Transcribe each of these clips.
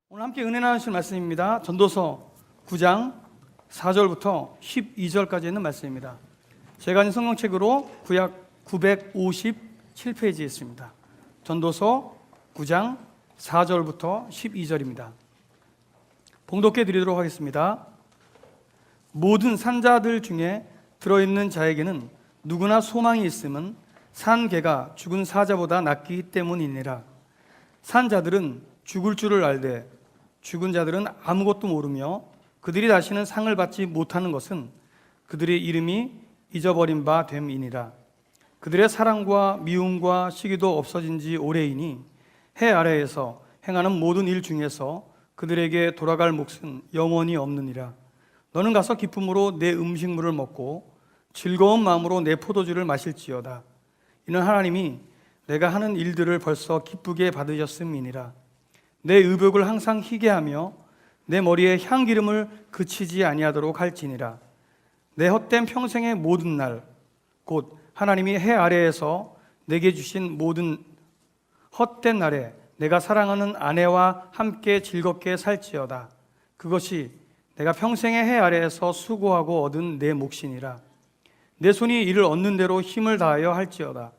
오늘 함께 은혜 나누실 말씀입니다. 전도서 9장 4절부터 12절까지 있는 말씀입니다. 제가 가진 성경책으로 구약 957페이지에 있습니다. 전도서 9장 4절부터 12절입니다. 봉독해 드리도록 하겠습니다. 모든 산자들 중에 들어있는 자에게는 누구나 소망이 있음은 산 개가 죽은 사자보다 낫기 때문이니라. 산 자들은 죽을 줄을 알되 죽은 자들은 아무것도 모르며 그들이 다시는 상을 받지 못하는 것은 그들의 이름이 잊어버린 바 됨이니라. 그들의 사랑과 미움과 시기도 없어진 지 오래이니 해 아래에서 행하는 모든 일 중에서 그들에게 돌아갈 몫은 영원히 없느니라. 너는 가서 기쁨으로 내 음식물을 먹고 즐거운 마음으로 내 포도주를 마실지어다. 이는 하나님이 내가 하는 일들을 벌써 기쁘게 받으셨음이니라. 내 의복을 항상 희게 하며 내 머리에 향기름을 그치지 아니하도록 할지니라. 내 헛된 평생의 모든 날 곧 하나님이 해 아래에서 내게 주신 모든 헛된 날에 내가 사랑하는 아내와 함께 즐겁게 살지어다. 그것이 내가 평생의 해 아래에서 수고하고 얻은 내 몫이니라. 내 손이 이를 얻는 대로 힘을 다하여 할지어다.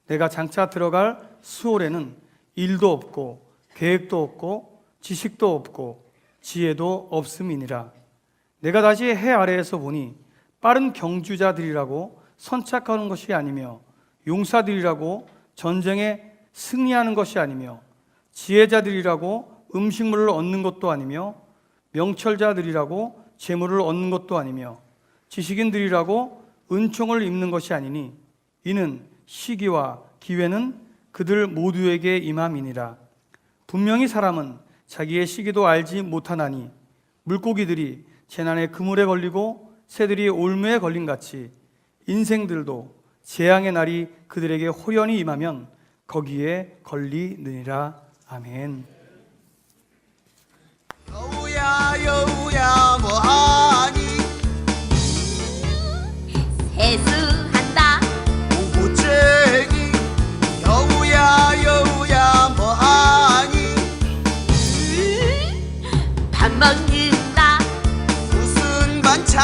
내가 장차 들어갈 수월에는 일도 없고 계획도 없고 지식도 없고 지혜도 없음이니라. 내가 다시 해 아래에서 보니 빠른 경주자들이라고 선착하는 것이 아니며 용사들이라고 전쟁에 승리하는 것이 아니며 지혜자들이라고 음식물을 얻는 것도 아니며 명철자들이라고 재물을 얻는 것도 아니며 지식인들이라고 은총을 입는 것이 아니니 이는 시기와 기회는 그들 모두에게 임함이니라. 분명히 사람은 자기의 시기도 알지 못하나니 물고기들이 재난의 그물에 걸리고 새들이 올무에 걸린 같이 인생들도 재앙의 날이 그들에게 호연히 임하면 거기에 걸리느니라. 아멘. 여우야 여우야 뭐하니 세수한다. 오고쟁이 여우야 여우야 뭐하니 밥 먹는다. 무슨 반찬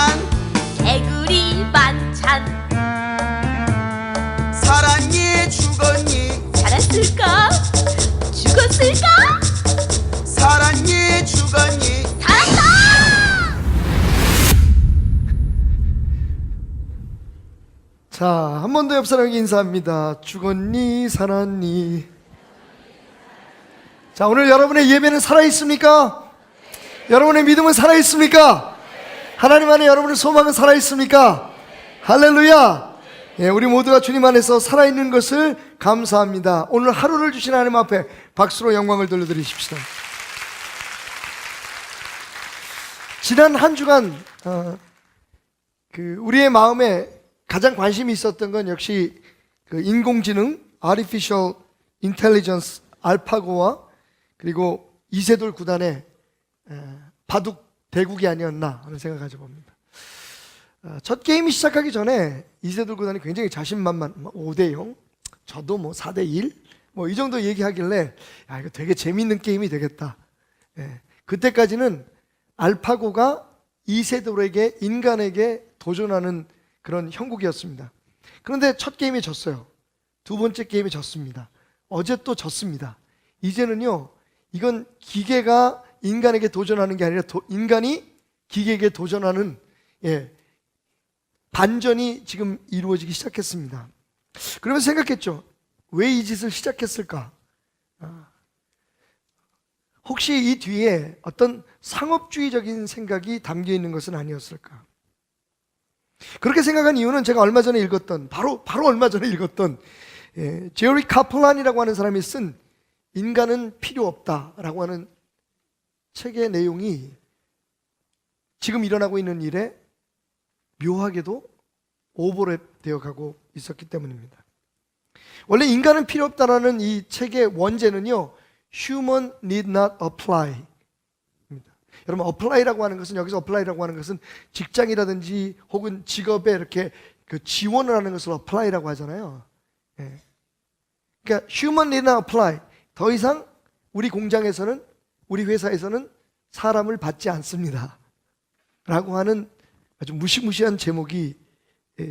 개구리 반찬. 살았니 죽었니 살았을까? 죽었을까? 살았니 죽었니 살았다! 자, 한 번 더 옆 사람에게 인사합니다. 죽었니 살았니? 자, 오늘 여러분의 예배는 살아있습니까? 여러분의 믿음은 살아있습니까? 하나님 안에 여러분의 소망은 살아있습니까? 할렐루야! 예, 우리 모두가 주님 안에서 살아있는 것을 감사합니다. 오늘 하루를 주신 하나님 앞에 박수로 영광을 돌려드리십시오. 지난 한 주간 우리의 마음에 가장 관심이 있었던 건 역시 그 인공지능 Artificial Intelligence 알파고와 그리고 이세돌 구단의 바둑 대국이 아니었나 하는 생각을 가져봅니다. 첫 게임이 시작하기 전에 이세돌 구단이 굉장히 자신만만 5대0 저도 뭐 4대1 뭐 이 정도 얘기하길래 야, 이거 되게 재밌는 게임이 되겠다. 그때까지는 알파고가 이세돌에게 인간에게 도전하는 그런 형국이었습니다. 그런데 첫 게임이 졌어요. 두 번째 게임이 졌습니다. 어제 또 졌습니다. 이제는요, 이건 기계가 인간에게 도전하는 게 아니라 인간이 기계에게 도전하는 반전이 지금 이루어지기 시작했습니다. 그러면서 생각했죠. 왜 이 짓을 시작했을까? 혹시 이 뒤에 어떤 상업주의적인 생각이 담겨 있는 것은 아니었을까? 그렇게 생각한 이유는 제가 얼마 전에 읽었던 바로 얼마 전에 읽었던 제리 카플란이라고 하는 사람이 쓴 인간은 필요 없다라고 하는 책의 내용이 지금 일어나고 있는 일에 묘하게도 오버랩되어 가고 있었기 때문입니다. 원래 인간은 필요 없다라는 이 책의 원제는요, Human need not apply. 여러분, apply라고 하는 것은, 여기서 apply라고 하는 것은 직장이라든지 혹은 직업에 이렇게 그 지원을 하는 것을 apply라고 하잖아요. 그러니까 human need not apply. 더 이상 우리 공장에서는 우리 회사에서는 사람을 받지 않습니다 라고 하는 아주 무시무시한 제목이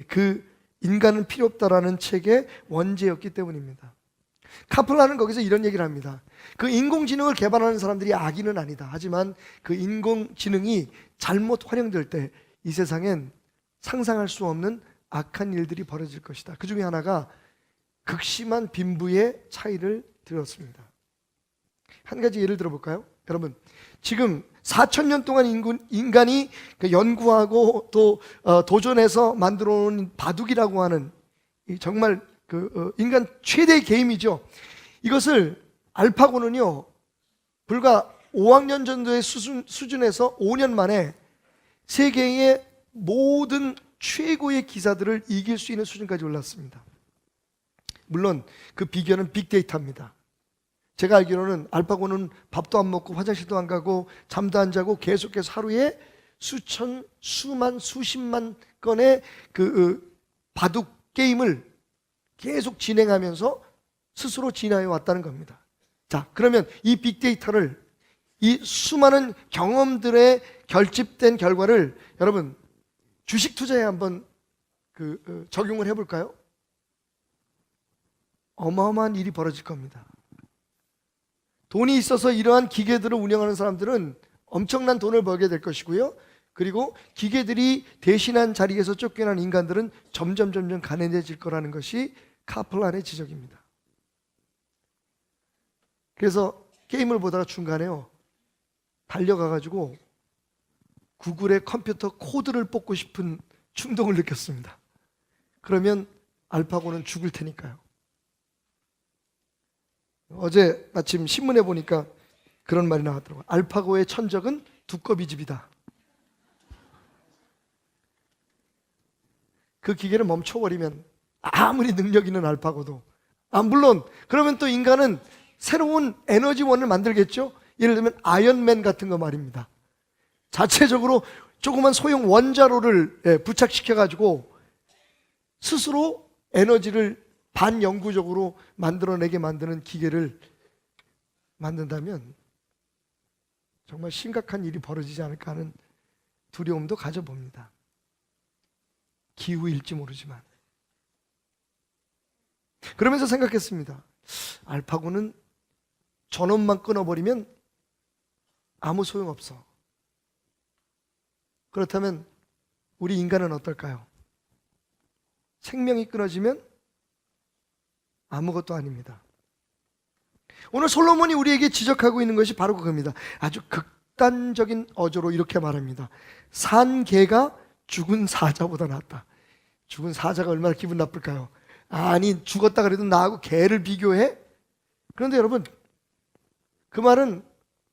그 인간은 필요 없다라는 책의 원제였기 때문입니다. 카플라는 거기서 이런 얘기를 합니다. 그 인공지능을 개발하는 사람들이 악인은 아니다. 하지만 그 인공지능이 잘못 활용될 때 이 세상엔 상상할 수 없는 악한 일들이 벌어질 것이다. 그 중에 하나가 극심한 빈부의 차이를 들었습니다. 한 가지 예를 들어볼까요? 여러분, 지금 4,000년 동안 인간이 연구하고 또 도전해서 만들어 놓은 바둑이라고 하는 정말 인간 최대의 게임이죠. 이것을 알파고는요, 불과 5학년 정도의 수준에서 5년 만에 세계의 모든 최고의 기사들을 이길 수 있는 수준까지 올랐습니다. 물론 그 비결은 빅데이터입니다. 제가 알기로는 알파고는 밥도 안 먹고 화장실도 안 가고 잠도 안 자고 계속해서 하루에 수십만 건의 바둑 게임을 계속 진행하면서 스스로 진화해 왔다는 겁니다. 자, 그러면 이 빅데이터를, 이 수많은 경험들의 결집된 결과를 여러분 주식 투자에 한번 적용을 해볼까요? 어마어마한 일이 벌어질 겁니다. 돈이 있어서 이러한 기계들을 운영하는 사람들은 엄청난 돈을 벌게 될 것이고요. 그리고 기계들이 대신한 자리에서 쫓겨난 인간들은 점점 가난해질 거라는 것이 카플란의 지적입니다. 그래서 게임을 보다가 중간에요, 달려가가지고 구글의 컴퓨터 코드를 뽑고 싶은 충동을 느꼈습니다. 그러면 알파고는 죽을 테니까요. 어제 아침 신문에 보니까 그런 말이 나왔더라고요. 알파고의 천적은 두꺼비집이다. 그 기계를 멈춰버리면 아무리 능력 있는 알파고도, 물론 그러면 또 인간은 새로운 에너지원을 만들겠죠. 예를 들면 아이언맨 같은 거 말입니다. 자체적으로 조그만 소형 원자로를 부착시켜가지고 스스로 에너지를 반영구적으로 만들어내게 만드는 기계를 만든다면 정말 심각한 일이 벌어지지 않을까 하는 두려움도 가져봅니다. 기후일지 모르지만. 그러면서 생각했습니다. 알파고는 전원만 끊어버리면 아무 소용없어. 그렇다면 우리 인간은 어떨까요? 생명이 끊어지면 아무것도 아닙니다. 오늘 솔로몬이 우리에게 지적하고 있는 것이 바로 그겁니다. 아주 극단적인 어조로 이렇게 말합니다. 산 개가 죽은 사자보다 낫다. 죽은 사자가 얼마나 기분 나쁠까요? 아니, 죽었다 그래도 나하고 개를 비교해? 그런데 여러분, 그 말은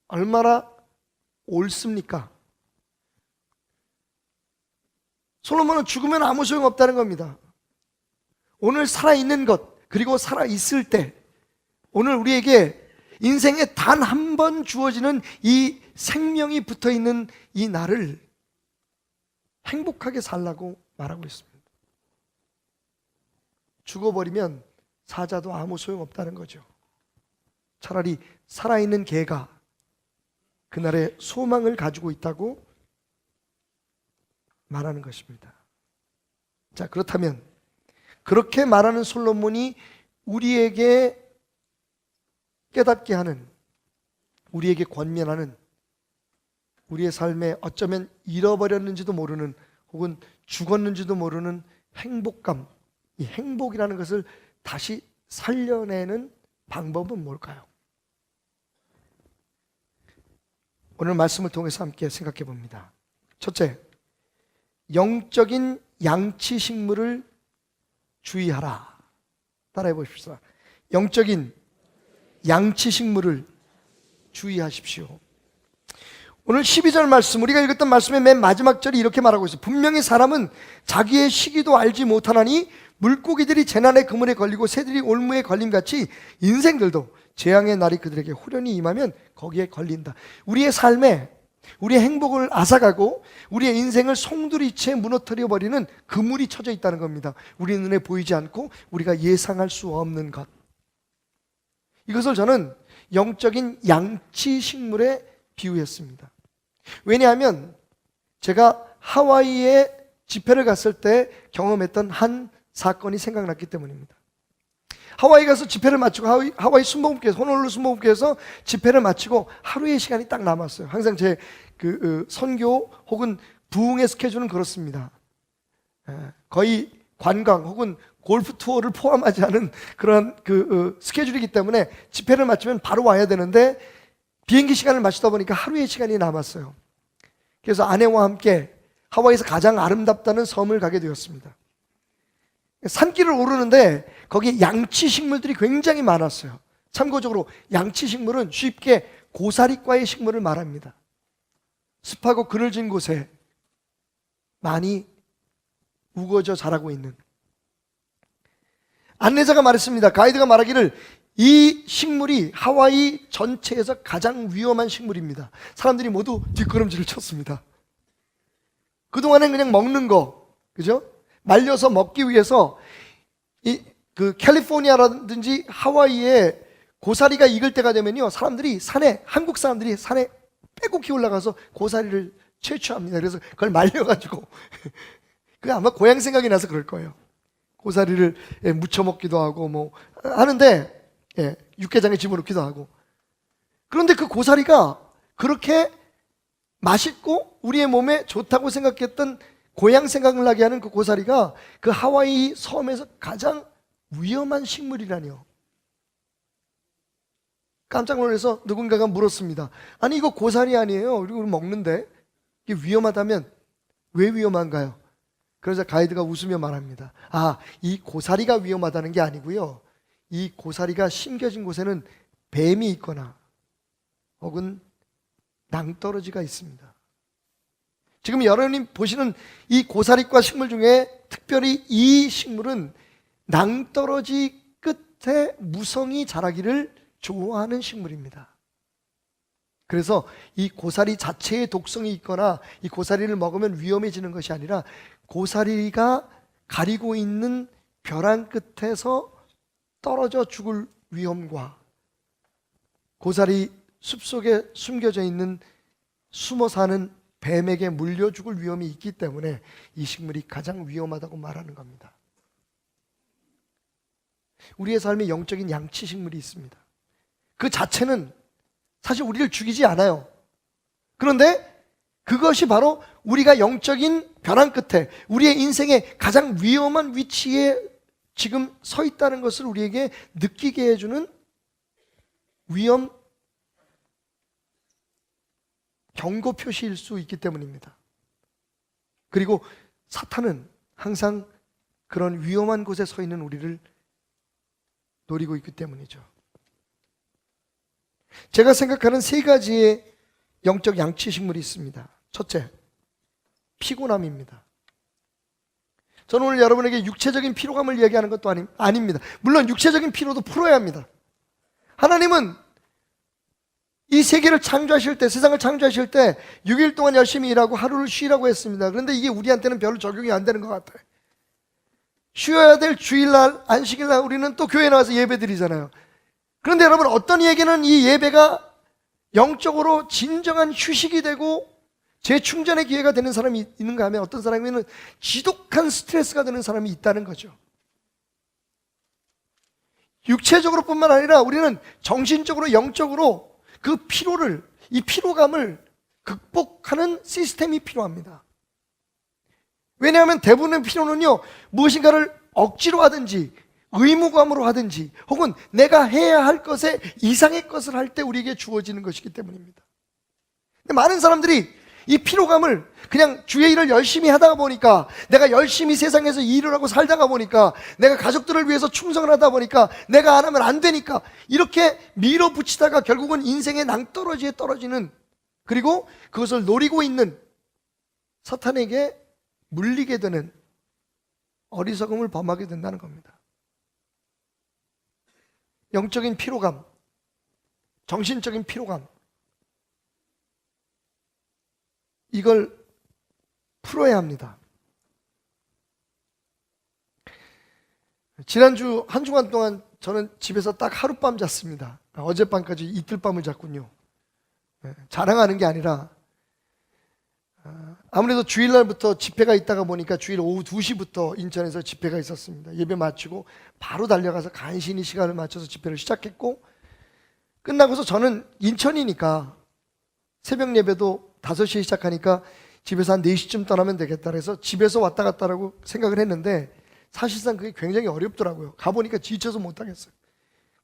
얼마나 옳습니까? 솔로몬은 죽으면 아무 소용없다는 겁니다. 오늘 살아있는 것, 그리고 살아있을 때, 오늘 우리에게 인생에 단 한 번 주어지는 이 생명이 붙어있는 이 날을 행복하게 살라고 말하고 있습니다. 죽어버리면 사자도 아무 소용없다는 거죠. 차라리 살아있는 개가 그날의 소망을 가지고 있다고 말하는 것입니다. 자, 그렇다면 그렇게 말하는 솔로몬이 우리에게 깨닫게 하는, 우리에게 권면하는, 우리의 삶에 어쩌면 잃어버렸는지도 모르는 혹은 죽었는지도 모르는 행복감, 이 행복이라는 것을 다시 살려내는 방법은 뭘까요? 오늘 말씀을 통해서 함께 생각해 봅니다. 첫째, 영적인 양치 식물을 주의하라. 따라해 보십시오. 영적인 양치 식물을 주의하십시오. 오늘 12절 말씀, 우리가 읽었던 말씀의 맨 마지막 절이 이렇게 말하고 있어요. 분명히 사람은 자기의 시기도 알지 못하나니 물고기들이 재난의 그물에 걸리고 새들이 올무에 걸림같이 인생들도 재앙의 날이 그들에게 후련히 임하면 거기에 걸린다. 우리의 삶에 우리의 행복을 앗아가고 우리의 인생을 송두리째 무너뜨려버리는 그물이 쳐져 있다는 겁니다. 우리 눈에 보이지 않고 우리가 예상할 수 없는 것. 이것을 저는 영적인 양치 식물에 비유했습니다. 왜냐하면 제가 하와이에 집회를 갔을 때 경험했던 한 사건이 생각났기 때문입니다. 하와이 가서 집회를 마치고 하와이 순복음교회에서 호놀룰루 순복음교회에서 집회를 마치고 하루의 시간이 딱 남았어요. 항상 제 선교 혹은 부흥의 스케줄은 그렇습니다. 거의 관광 혹은 골프 투어를 포함하지 않은 그런 스케줄이기 때문에 집회를 마치면 바로 와야 되는데 비행기 시간을 마치다 보니까 하루의 시간이 남았어요. 그래서 아내와 함께 하와이에서 가장 아름답다는 섬을 가게 되었습니다. 산길을 오르는데 거기에 양치 식물들이 굉장히 많았어요. 참고적으로 양치 식물은 쉽게 고사리과의 식물을 말합니다. 습하고 그늘진 곳에 많이 우거져 자라고 있는. 안내자가 말했습니다. 가이드가 말하기를 이 식물이 하와이 전체에서 가장 위험한 식물입니다. 사람들이 모두 뒷걸음질을 쳤습니다. 그동안엔 그냥 먹는 거, 그죠? 말려서 먹기 위해서 캘리포니아라든지 하와이에 고사리가 익을 때가 되면요, 한국 사람들이 산에 빼곡히 올라가서 고사리를 채취합니다. 그래서 그걸 말려가지고 그게 아마 고향 생각이 나서 그럴 거예요. 고사리를 무쳐 먹기도 하고 뭐 하는데 육개장에 집어넣기도 하고. 그런데 그 고사리가 그렇게 맛있고 우리의 몸에 좋다고 생각했던 고향 생각을 나게 하는 그 고사리가 그 하와이 섬에서 가장 위험한 식물이라니요. 깜짝 놀라서 누군가가 물었습니다. 아니 이거 고사리 아니에요? 우리 먹는데 이게 위험하다면 왜 위험한가요? 그래서 가이드가 웃으며 말합니다. 이 고사리가 위험하다는 게 아니고요, 이 고사리가 심겨진 곳에는 뱀이 있거나 혹은 낭떠러지가 있습니다. 지금 여러분이 보시는 이 고사리과 식물 중에 특별히 이 식물은 낭떠러지 끝에 무성이 자라기를 좋아하는 식물입니다. 그래서 이 고사리 자체의 독성이 있거나 이 고사리를 먹으면 위험해지는 것이 아니라 고사리가 가리고 있는 벼랑 끝에서 떨어져 죽을 위험과 고사리 숲속에 숨겨져 있는 숨어 사는 뱀에게 물려 죽을 위험이 있기 때문에 이 식물이 가장 위험하다고 말하는 겁니다. 우리의 삶에 영적인 양치 식물이 있습니다. 그 자체는 사실 우리를 죽이지 않아요. 그런데 그것이 바로 우리가 영적인 벼랑 끝에 우리의 인생의 가장 위험한 위치에 지금 서 있다는 것을 우리에게 느끼게 해주는 위험 경고 표시일 수 있기 때문입니다. 그리고 사탄은 항상 그런 위험한 곳에 서 있는 우리를 노리고 있기 때문이죠. 제가 생각하는 세 가지의 영적 양치 식물이 있습니다. 첫째, 피곤함입니다. 저는 오늘 여러분에게 육체적인 피로감을 이야기하는 것도 아닙니다. 물론 육체적인 피로도 풀어야 합니다. 하나님은 이 세계를 창조하실 때, 세상을 창조하실 때 6일 동안 열심히 일하고 하루를 쉬라고 했습니다. 그런데 이게 우리한테는 별로 적용이 안 되는 것 같아요. 쉬어야 될 주일날, 안식일날 우리는 또 교회 나와서 예배 드리잖아요. 그런데 여러분, 어떤 이에게는 이 예배가 영적으로 진정한 휴식이 되고 재충전의 기회가 되는 사람이 있는가 하면 어떤 사람에게는 지독한 스트레스가 되는 사람이 있다는 거죠. 육체적으로 뿐만 아니라 우리는 정신적으로, 영적으로 그 피로를, 이 피로감을 극복하는 시스템이 필요합니다. 왜냐하면 대부분의 피로는요, 무엇인가를 억지로 하든지 의무감으로 하든지 혹은 내가 해야 할 것에 이상의 것을 할 때 우리에게 주어지는 것이기 때문입니다. 근데 많은 사람들이 이 피로감을 그냥 주의 일을 열심히 하다가 보니까, 내가 열심히 세상에서 일을 하고 살다가 보니까, 내가 가족들을 위해서 충성을 하다 보니까, 내가 안 하면 안 되니까 이렇게 밀어붙이다가 결국은 인생의 낭떠러지에 떨어지는, 그리고 그것을 노리고 있는 사탄에게 물리게 되는 어리석음을 범하게 된다는 겁니다. 영적인 피로감, 정신적인 피로감, 이걸 풀어야 합니다. 지난주 한 주간 동안 저는 집에서 딱 하룻밤 잤습니다. 어젯밤까지 이틀밤을 잤군요. 자랑하는 게 아니라 아무래도 주일날부터 집회가 있다가 보니까 주일 오후 2시부터 인천에서 집회가 있었습니다. 예배 마치고 바로 달려가서 간신히 시간을 맞춰서 집회를 시작했고, 끝나고서 저는 인천이니까 새벽 예배도 5시에 시작하니까 집에서 한 4시쯤 떠나면 되겠다 그래서 집에서 왔다 갔다라고 생각을 했는데, 사실상 그게 굉장히 어렵더라고요. 가보니까 지쳐서 못하겠어요.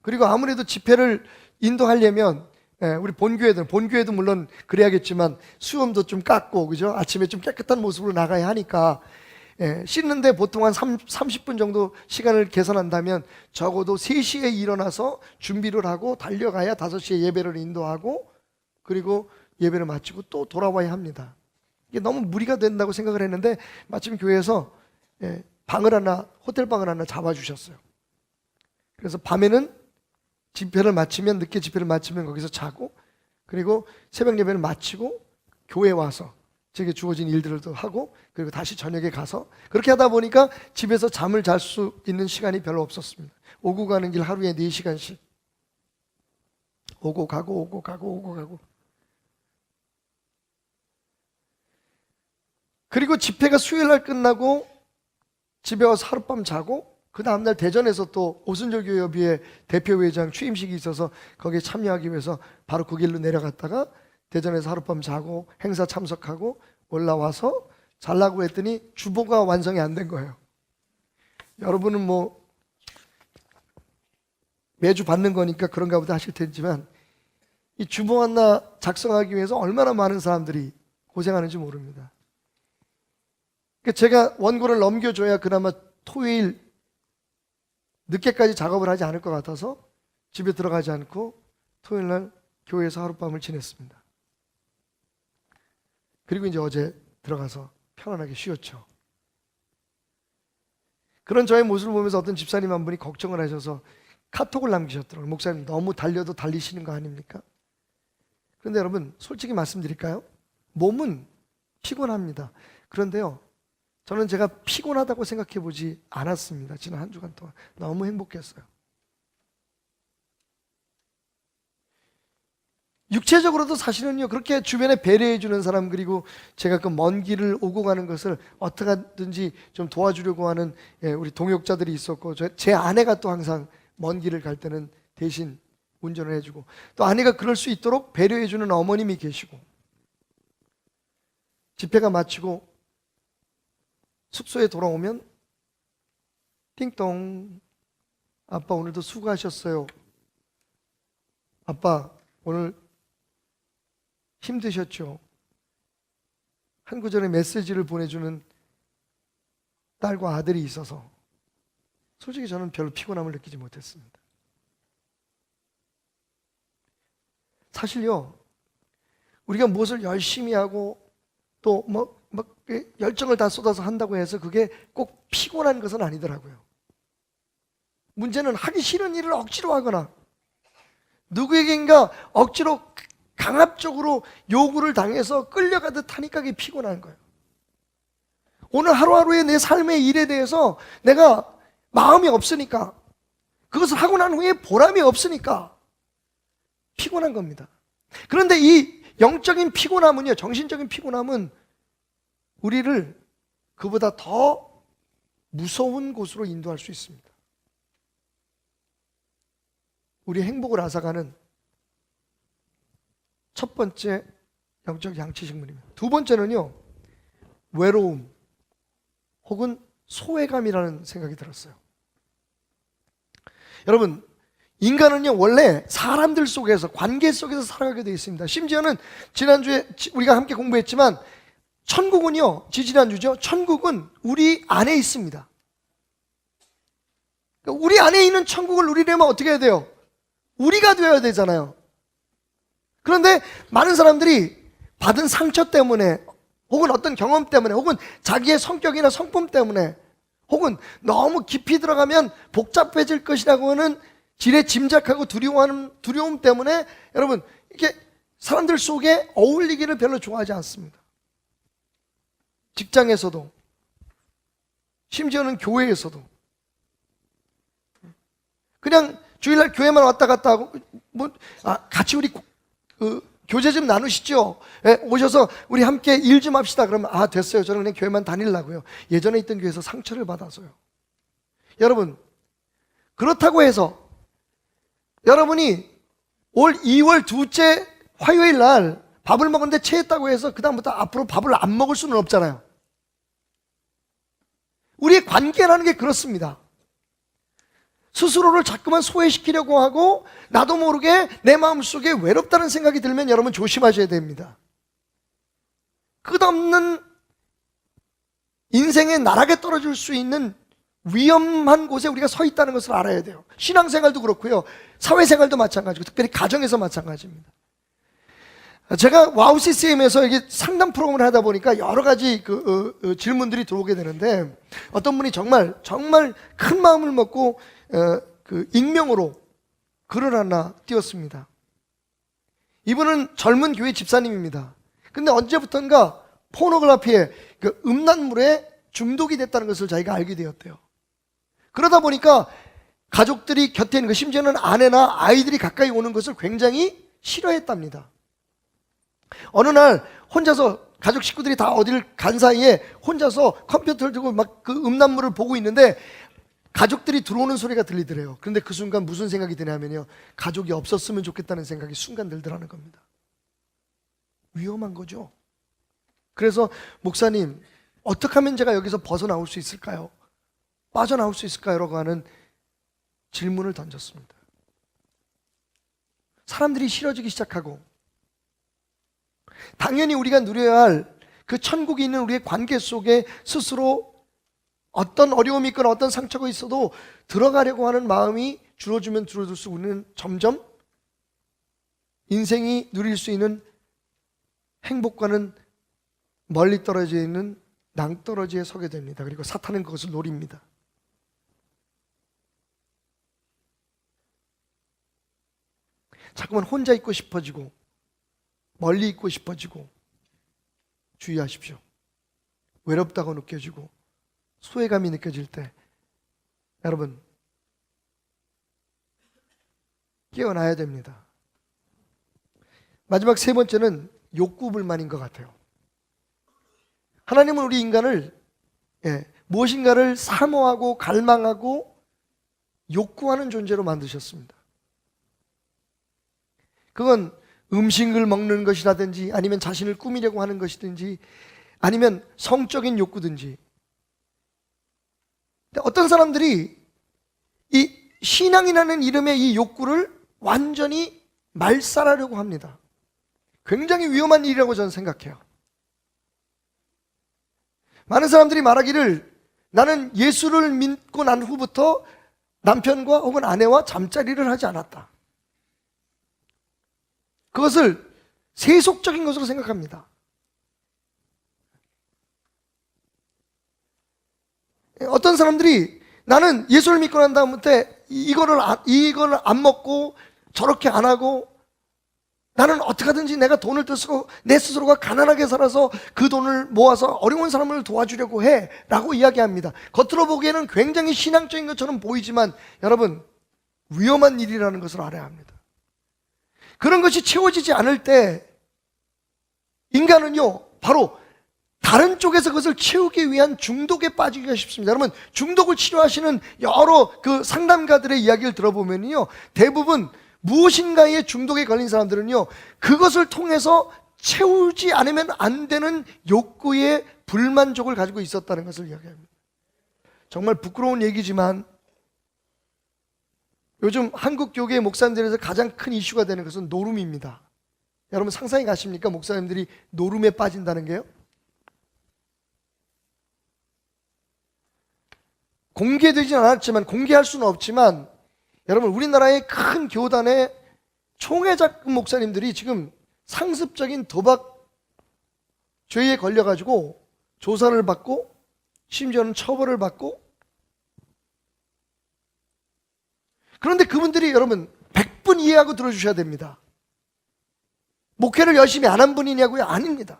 그리고 아무래도 집회를 인도하려면 우리 본교회도 물론 그래야겠지만 수염도 좀 깎고, 그죠? 아침에 좀 깨끗한 모습으로 나가야 하니까 씻는데 보통 한 30분 정도 시간을 계산한다면 적어도 3시에 일어나서 준비를 하고 달려가야 5시에 예배를 인도하고, 그리고 예배를 마치고 또 돌아와야 합니다. 이게 너무 무리가 된다고 생각을 했는데, 마침 교회에서 호텔 방을 하나 잡아주셨어요. 그래서 밤에는 늦게 집회를 마치면 거기서 자고, 그리고 새벽 예배를 마치고 교회에 와서 제게 주어진 일들도 하고, 그리고 다시 저녁에 가서, 그렇게 하다 보니까 집에서 잠을 잘 수 있는 시간이 별로 없었습니다. 오고 가는 길 하루에 4시간씩 오고 가고. 그리고 집회가 수요일날 끝나고 집에 와서 하룻밤 자고, 그 다음날 대전에서 또 오순절 교회협의회 대표회장 취임식이 있어서 거기에 참여하기 위해서 바로 그 길로 내려갔다가 대전에서 하룻밤 자고 행사 참석하고 올라와서 자려고 했더니 주보가 완성이 안 된 거예요. 여러분은 뭐 매주 받는 거니까 그런가 보다 하실 테지만, 이 주보 하나 작성하기 위해서 얼마나 많은 사람들이 고생하는지 모릅니다. 제가 원고를 넘겨줘야 그나마 토요일 늦게까지 작업을 하지 않을 것 같아서 집에 들어가지 않고 토요일날 교회에서 하룻밤을 지냈습니다. 그리고 이제 어제 들어가서 편안하게 쉬었죠. 그런 저의 모습을 보면서 어떤 집사님 한 분이 걱정을 하셔서 카톡을 남기셨더라고요. 목사님, 너무 달려도 달리시는 거 아닙니까? 그런데 여러분, 솔직히 말씀드릴까요? 몸은 피곤합니다. 그런데요, 저는 제가 피곤하다고 생각해 보지 않았습니다. 지난 한 주간 동안 너무 행복했어요. 육체적으로도 사실은요, 그렇게 주변에 배려해 주는 사람, 그리고 제가 그 먼 길을 오고 가는 것을 어떻게 하든지 좀 도와주려고 하는 우리 동역자들이 있었고, 제 아내가 또 항상 먼 길을 갈 때는 대신 운전을 해주고, 또 아내가 그럴 수 있도록 배려해 주는 어머님이 계시고, 집회가 마치고 숙소에 돌아오면 띵동, 아빠 오늘도 수고하셨어요. 아빠 오늘 힘드셨죠? 한 구절의 메시지를 보내주는 딸과 아들이 있어서 솔직히 저는 별로 피곤함을 느끼지 못했습니다. 사실요, 우리가 무엇을 열심히 하고 또 열정을 다 쏟아서 한다고 해서 그게 꼭 피곤한 것은 아니더라고요. 문제는 하기 싫은 일을 억지로 하거나 누구에겐가 억지로 강압적으로 요구를 당해서 끌려가듯 하니까 그게 피곤한 거예요. 오늘 하루하루의 내 삶의 일에 대해서 내가 마음이 없으니까, 그것을 하고 난 후에 보람이 없으니까 피곤한 겁니다. 그런데 이 영적인 피곤함은요, 정신적인 피곤함은 우리를 그보다 더 무서운 곳으로 인도할 수 있습니다. 우리 행복을 앗아가는 첫 번째 영적 양치식물입니다. 두 번째는요, 외로움 혹은 소외감이라는 생각이 들었어요. 여러분, 인간은요, 원래 사람들 속에서, 관계 속에서 살아가게 되어 있습니다. 심지어는 지난주에 우리가 함께 공부했지만 천국은요, 지지난주죠, 천국은 우리 안에 있습니다. 그러니까 우리 안에 있는 천국을 누리려면 어떻게 해야 돼요? 우리가 되어야 되잖아요. 그런데 많은 사람들이 받은 상처 때문에, 혹은 어떤 경험 때문에, 혹은 자기의 성격이나 성품 때문에, 혹은 너무 깊이 들어가면 복잡해질 것이라고 하는 지레 짐작하고 두려움 때문에 여러분, 이렇게 사람들 속에 어울리기를 별로 좋아하지 않습니다. 그냥 주일날 교회만 왔다 갔다 하고 같이 우리 교제 좀 나누시죠. 예, 오셔서 우리 함께 일 좀 합시다. 그러면 됐어요. 저는 그냥 교회만 다니려고요. 예전에 있던 교회에서 상처를 받아서요. 여러분, 그렇다고 해서 여러분이 올 2월 둘째 화요일 날 밥을 먹었는데 체했다고 해서 그다음부터 앞으로 밥을 안 먹을 수는 없잖아요. 우리의 관계라는 게 그렇습니다. 스스로를 자꾸만 소외시키려고 하고 나도 모르게 내 마음속에 외롭다는 생각이 들면 여러분 조심하셔야 됩니다. 끝없는 인생의 나락에 떨어질 수 있는 위험한 곳에 우리가 서 있다는 것을 알아야 돼요. 신앙생활도 그렇고요, 사회생활도 마찬가지고 특별히 가정에서 마찬가지입니다. 제가 와우 CCM에서 이게 상담 프로그램을 하다 보니까 여러 가지 질문들이 들어오게 되는데, 어떤 분이 정말 큰 마음을 먹고 익명으로 글을 하나 띄웠습니다. 이분은 젊은 교회 집사님입니다. 근데 언제부턴가 포노그래피에 음란물에 중독이 됐다는 것을 자기가 알게 되었대요. 그러다 보니까 가족들이 곁에 있는 거, 심지어는 아내나 아이들이 가까이 오는 것을 굉장히 싫어했답니다. 어느 날 혼자서 가족 식구들이 다 어디를 간 사이에 혼자서 컴퓨터를 들고 막 그 음란물을 보고 있는데 가족들이 들어오는 소리가 들리더래요. 그런데 그 순간 무슨 생각이 드냐면요, 가족이 없었으면 좋겠다는 생각이 순간 들더라는 겁니다. 위험한 거죠. 그래서 목사님, 어떻게 하면 제가 여기서 벗어나올 수 있을까요? 빠져나올 수 있을까요? 라고 하는 질문을 던졌습니다. 사람들이 싫어지기 시작하고, 당연히 우리가 누려야 할 그 천국이 있는 우리의 관계 속에 스스로 어떤 어려움이 있거나 어떤 상처가 있어도 들어가려고 하는 마음이 줄어들면 줄어들수록 우리는 점점 인생이 누릴 수 있는 행복과는 멀리 떨어져 있는 낭떠러지에 서게 됩니다. 그리고 사탄은 그것을 노립니다. 자꾸만 혼자 있고 싶어지고 멀리 있고 싶어지고, 주의하십시오. 외롭다고 느껴지고 소외감이 느껴질 때 여러분 깨어나야 됩니다. 마지막 세 번째는 욕구불만인 것 같아요. 하나님은 우리 인간을 무엇인가를 사모하고 갈망하고 욕구하는 존재로 만드셨습니다. 그건 음식을 먹는 것이라든지, 아니면 자신을 꾸미려고 하는 것이든지, 아니면 성적인 욕구든지. 어떤 사람들이 이 신앙이라는 이름의 이 욕구를 완전히 말살하려고 합니다. 굉장히 위험한 일이라고 저는 생각해요. 많은 사람들이 말하기를, 나는 예수를 믿고 난 후부터 남편과 혹은 아내와 잠자리를 하지 않았다. 그것을 세속적인 것으로 생각합니다. 어떤 사람들이 나는 예수를 믿고 난 다음부터 이거를 안 먹고 저렇게 안 하고, 나는 어떻게 하든지 내가 돈을 쓰고 내 스스로가 가난하게 살아서 그 돈을 모아서 어려운 사람을 도와주려고 해 라고 이야기합니다. 겉으로 보기에는 굉장히 신앙적인 것처럼 보이지만 여러분, 위험한 일이라는 것을 알아야 합니다. 그런 것이 채워지지 않을 때 인간은요, 바로 다른 쪽에서 그것을 채우기 위한 중독에 빠지기가 쉽습니다. 여러분, 중독을 치료하시는 여러 그 상담가들의 이야기를 들어보면요, 대부분 무엇인가의 중독에 걸린 사람들은요, 그것을 통해서 채우지 않으면 안 되는 욕구의 불만족을 가지고 있었다는 것을 이야기합니다. 정말 부끄러운 얘기지만 요즘 한국 교계 목사님들에서 가장 큰 이슈가 되는 것은 노름입니다. 여러분 상상이 가십니까? 목사님들이 노름에 빠진다는 게요? 공개되진 않았지만, 공개할 수는 없지만, 여러분 우리나라의 큰 교단의 총회장 목사님들이 지금 상습적인 도박 죄에 걸려가지고 조사를 받고 심지어는 처벌을 받고, 그런데 그분들이 여러분 100분 이해하고 들어주셔야 됩니다. 목회를 열심히 안 한 분이냐고요? 아닙니다.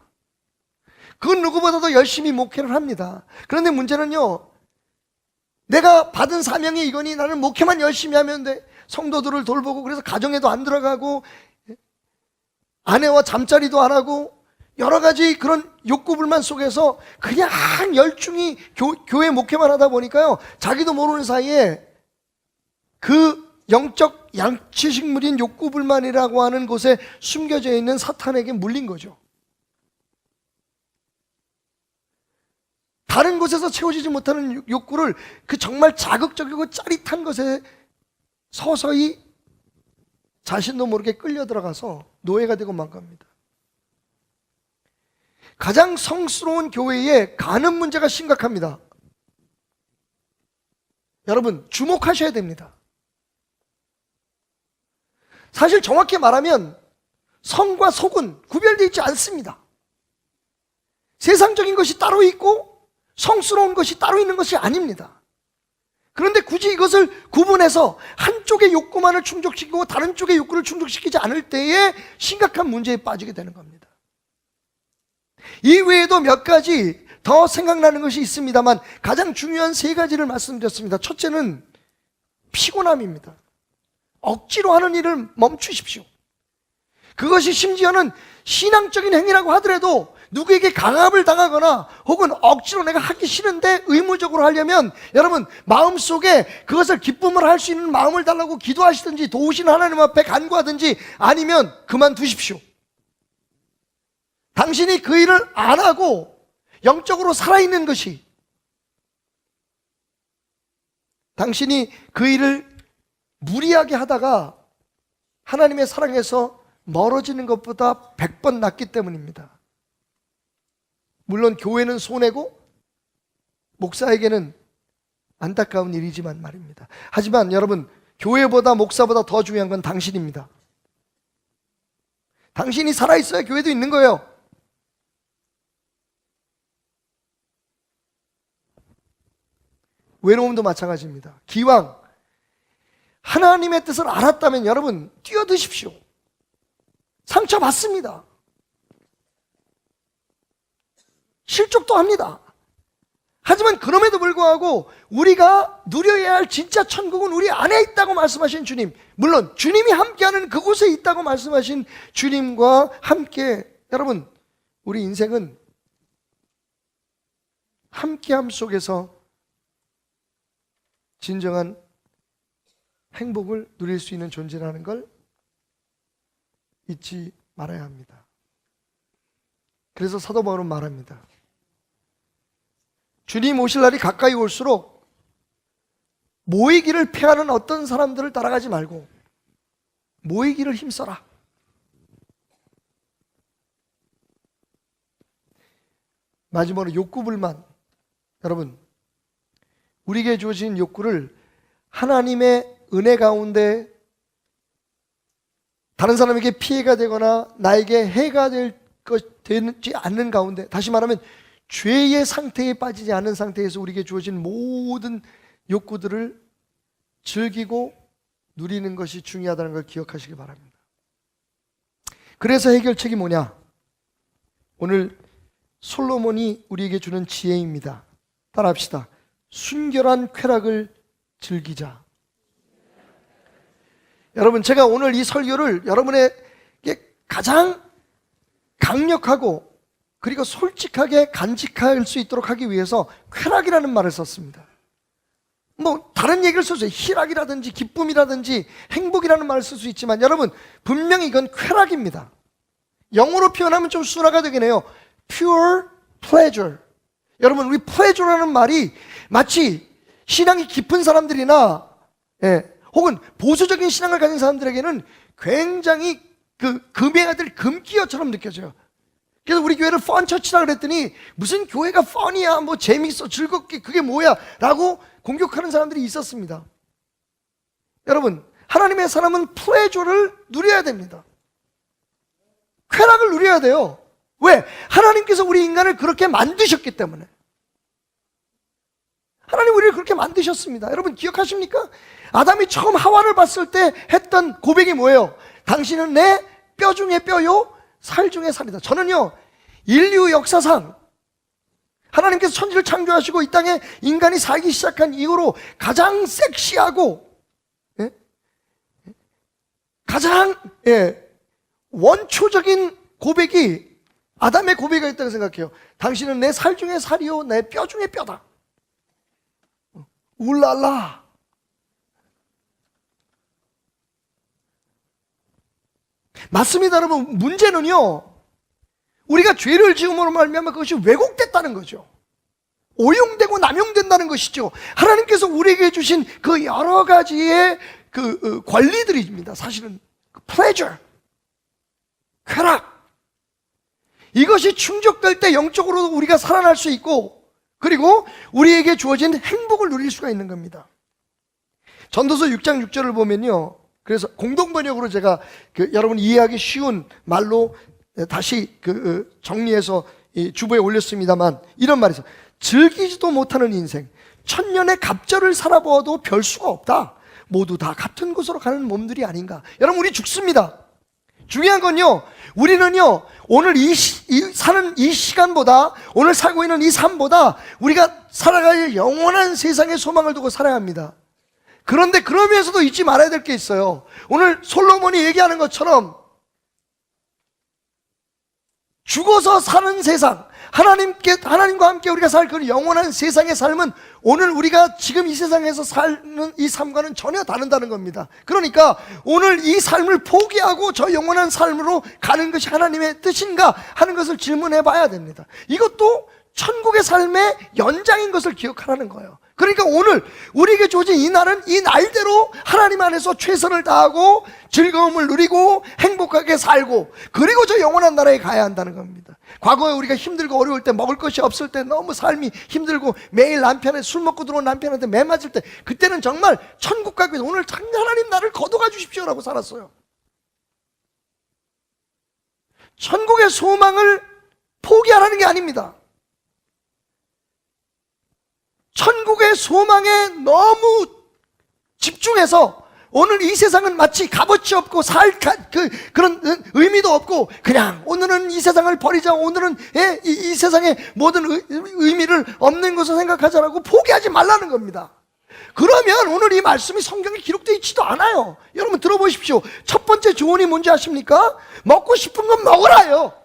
그건 누구보다도 열심히 목회를 합니다. 그런데 문제는요, 내가 받은 사명이 이거니 나는 목회만 열심히 하면 돼. 성도들을 돌보고, 그래서 가정에도 안 들어가고 아내와 잠자리도 안 하고 여러 가지 그런 욕구불만 속에서 그냥 열중히 교회 목회만 하다 보니까요, 자기도 모르는 사이에 그 영적 양치식물인 욕구불만이라고 하는 곳에 숨겨져 있는 사탄에게 물린 거죠. 다른 곳에서 채워지지 못하는 욕구를 그 정말 자극적이고 짜릿한 것에 서서히 자신도 모르게 끌려 들어가서 노예가 되고 만 겁니다. 가장 성스러운 교회에 가는 문제가 심각합니다. 여러분, 주목하셔야 됩니다. 사실 정확히 말하면 성과 속은 구별되어 있지 않습니다. 세상적인 것이 따로 있고 성스러운 것이 따로 있는 것이 아닙니다. 그런데 굳이 이것을 구분해서 한쪽의 욕구만을 충족시키고 다른 쪽의 욕구를 충족시키지 않을 때에 심각한 문제에 빠지게 되는 겁니다. 이 외에도 몇 가지 더 생각나는 것이 있습니다만 가장 중요한 세 가지를 말씀드렸습니다. 첫째는 피곤함입니다. 억지로 하는 일을 멈추십시오. 그것이 심지어는 신앙적인 행위라고 하더라도 누구에게 강압을 당하거나 혹은 억지로 내가 하기 싫은데 의무적으로 하려면 여러분 마음속에 그것을 기쁨을 할 수 있는 마음을 달라고 기도하시든지 도우시는 하나님 앞에 간구하든지 아니면 그만두십시오. 당신이 그 일을 안 하고 영적으로 살아있는 것이 당신이 그 일을 무리하게 하다가 하나님의 사랑에서 멀어지는 것보다 100번 낫기 때문입니다. 물론 교회는 손해고 목사에게는 안타까운 일이지만 말입니다. 하지만 여러분, 교회보다 목사보다 더 중요한 건 당신입니다. 당신이 살아있어야 교회도 있는 거예요. 외로움도 마찬가지입니다. 기왕 하나님의 뜻을 알았다면 여러분 뛰어드십시오. 상처받습니다. 실족도 합니다. 하지만 그럼에도 불구하고 우리가 누려야 할 진짜 천국은 우리 안에 있다고 말씀하신 주님, 물론 주님이 함께하는 그곳에 있다고 말씀하신 주님과 함께 여러분 우리 인생은 함께함 속에서 진정한 행복을 누릴 수 있는 존재라는 걸 잊지 말아야 합니다. 그래서 사도 바울은 말합니다. 주님 오실 날이 가까이 올수록 모이기를 패하는 어떤 사람들을 따라가지 말고 모이기를 힘써라. 마지막으로 욕구불만. 여러분, 우리에게 주어진 욕구를 하나님의 은혜 가운데 다른 사람에게 피해가 되거나 나에게 해가 되지 않는 가운데, 다시 말하면 죄의 상태에 빠지지 않은 상태에서 우리에게 주어진 모든 욕구들을 즐기고 누리는 것이 중요하다는 걸 기억하시기 바랍니다. 그래서 해결책이 뭐냐? 오늘 솔로몬이 우리에게 주는 지혜입니다. 따라합시다. 순결한 쾌락을 즐기자. 여러분, 제가 오늘 이 설교를 여러분에게 가장 강력하고 그리고 솔직하게 간직할 수 있도록 하기 위해서 쾌락이라는 말을 썼습니다. 뭐 다른 얘기를 써서 희락이라든지 기쁨이라든지 행복이라는 말을 쓸 수 있지만 여러분 분명히 이건 쾌락입니다. 영어로 표현하면 좀 순화가 되긴 해요. Pure pleasure. 여러분, 우리 pleasure라는 말이 마치 신앙이 깊은 사람들이나 혹은 보수적인 신앙을 가진 사람들에게는 굉장히 금해야 될 금기어처럼 느껴져요. 그래서 우리 교회를 펀처치라 그랬더니 무슨 교회가 펀이야, 뭐 재밌어, 즐겁게, 그게 뭐야 라고 공격하는 사람들이 있었습니다. 여러분, 하나님의 사람은 플레저를 누려야 됩니다. 쾌락을 누려야 돼요. 왜? 하나님께서 우리 인간을 그렇게 만드셨기 때문에. 하나님 우리를 그렇게 만드셨습니다. 여러분 기억하십니까? 아담이 처음 하와를 봤을 때 했던 고백이 뭐예요? 당신은 내 뼈 중에 뼈요 살 중에 살이다. 저는요 인류 역사상 하나님께서 천지를 창조하시고 이 땅에 인간이 살기 시작한 이후로 가장 섹시하고 가장 원초적인 고백이 아담의 고백이 있다고 생각해요. 당신은 내 살 중에 살이요 내 뼈 중에 뼈다. 울랄라. 맞습니다, 여러분. 문제는요, 우리가 죄를 지음으로 말미암아 그것이 왜곡됐다는 거죠. 오용되고 남용된다는 것이죠. 하나님께서 우리에게 주신 그 여러 가지의 그 권리들입니다. 사실은 pleasure, 쾌락, 이것이 충족될 때 영적으로도 우리가 살아날 수 있고, 그리고 우리에게 주어진 행복을 누릴 수가 있는 겁니다. 전도서 6장 6절을 보면요, 그래서 공동번역으로 제가 여러분 이해하기 쉬운 말로 다시 정리해서 주보에 올렸습니다만, 이런 말이 있어요. 즐기지도 못하는 인생, 천년의 갑절을 살아보아도 별 수가 없다. 모두 다 같은 곳으로 가는 몸들이 아닌가. 여러분, 우리 죽습니다. 중요한 건요, 우리는요, 오늘 사는 이 시간보다, 오늘 살고 있는 이 삶보다 우리가 살아갈 영원한 세상의 소망을 두고 살아야 합니다. 그런데 그러면서도 잊지 말아야 될 게 있어요. 오늘 솔로몬이 얘기하는 것처럼 죽어서 사는 세상, 하나님과 함께 우리가 살 그 영원한 세상의 삶은 오늘 우리가 지금 이 세상에서 사는 이 삶과는 전혀 다르다는 겁니다. 그러니까 오늘 이 삶을 포기하고 저 영원한 삶으로 가는 것이 하나님의 뜻인가 하는 것을 질문해 봐야 됩니다. 이것도 천국의 삶의 연장인 것을 기억하라는 거예요. 그러니까 오늘 우리에게 주어진 이 날은 이 날대로 하나님 안에서 최선을 다하고 즐거움을 누리고 행복하게 살고, 그리고 저 영원한 나라에 가야 한다는 겁니다. 과거에 우리가 힘들고 어려울 때, 먹을 것이 없을 때, 너무 삶이 힘들고 매일 술 먹고 들어온 남편한테 매 맞을 때, 그때는 정말 천국 가기 위해서 오늘 하나님 나를 거둬가 주십시오라고 살았어요. 천국의 소망을 포기하라는 게 아닙니다. 천국의 소망에 너무 집중해서 오늘 이 세상은 마치 값어치 없고 그런 의미도 없고, 그냥 오늘은 이 세상을 버리자, 오늘은 이 세상의 모든 의미를 없는 것을 생각하자라고 포기하지 말라는 겁니다. 그러면 오늘 이 말씀이 성경에 기록되어 있지도 않아요. 여러분 들어보십시오. 첫 번째 조언이 뭔지 아십니까? 먹고 싶은 건 먹으라요.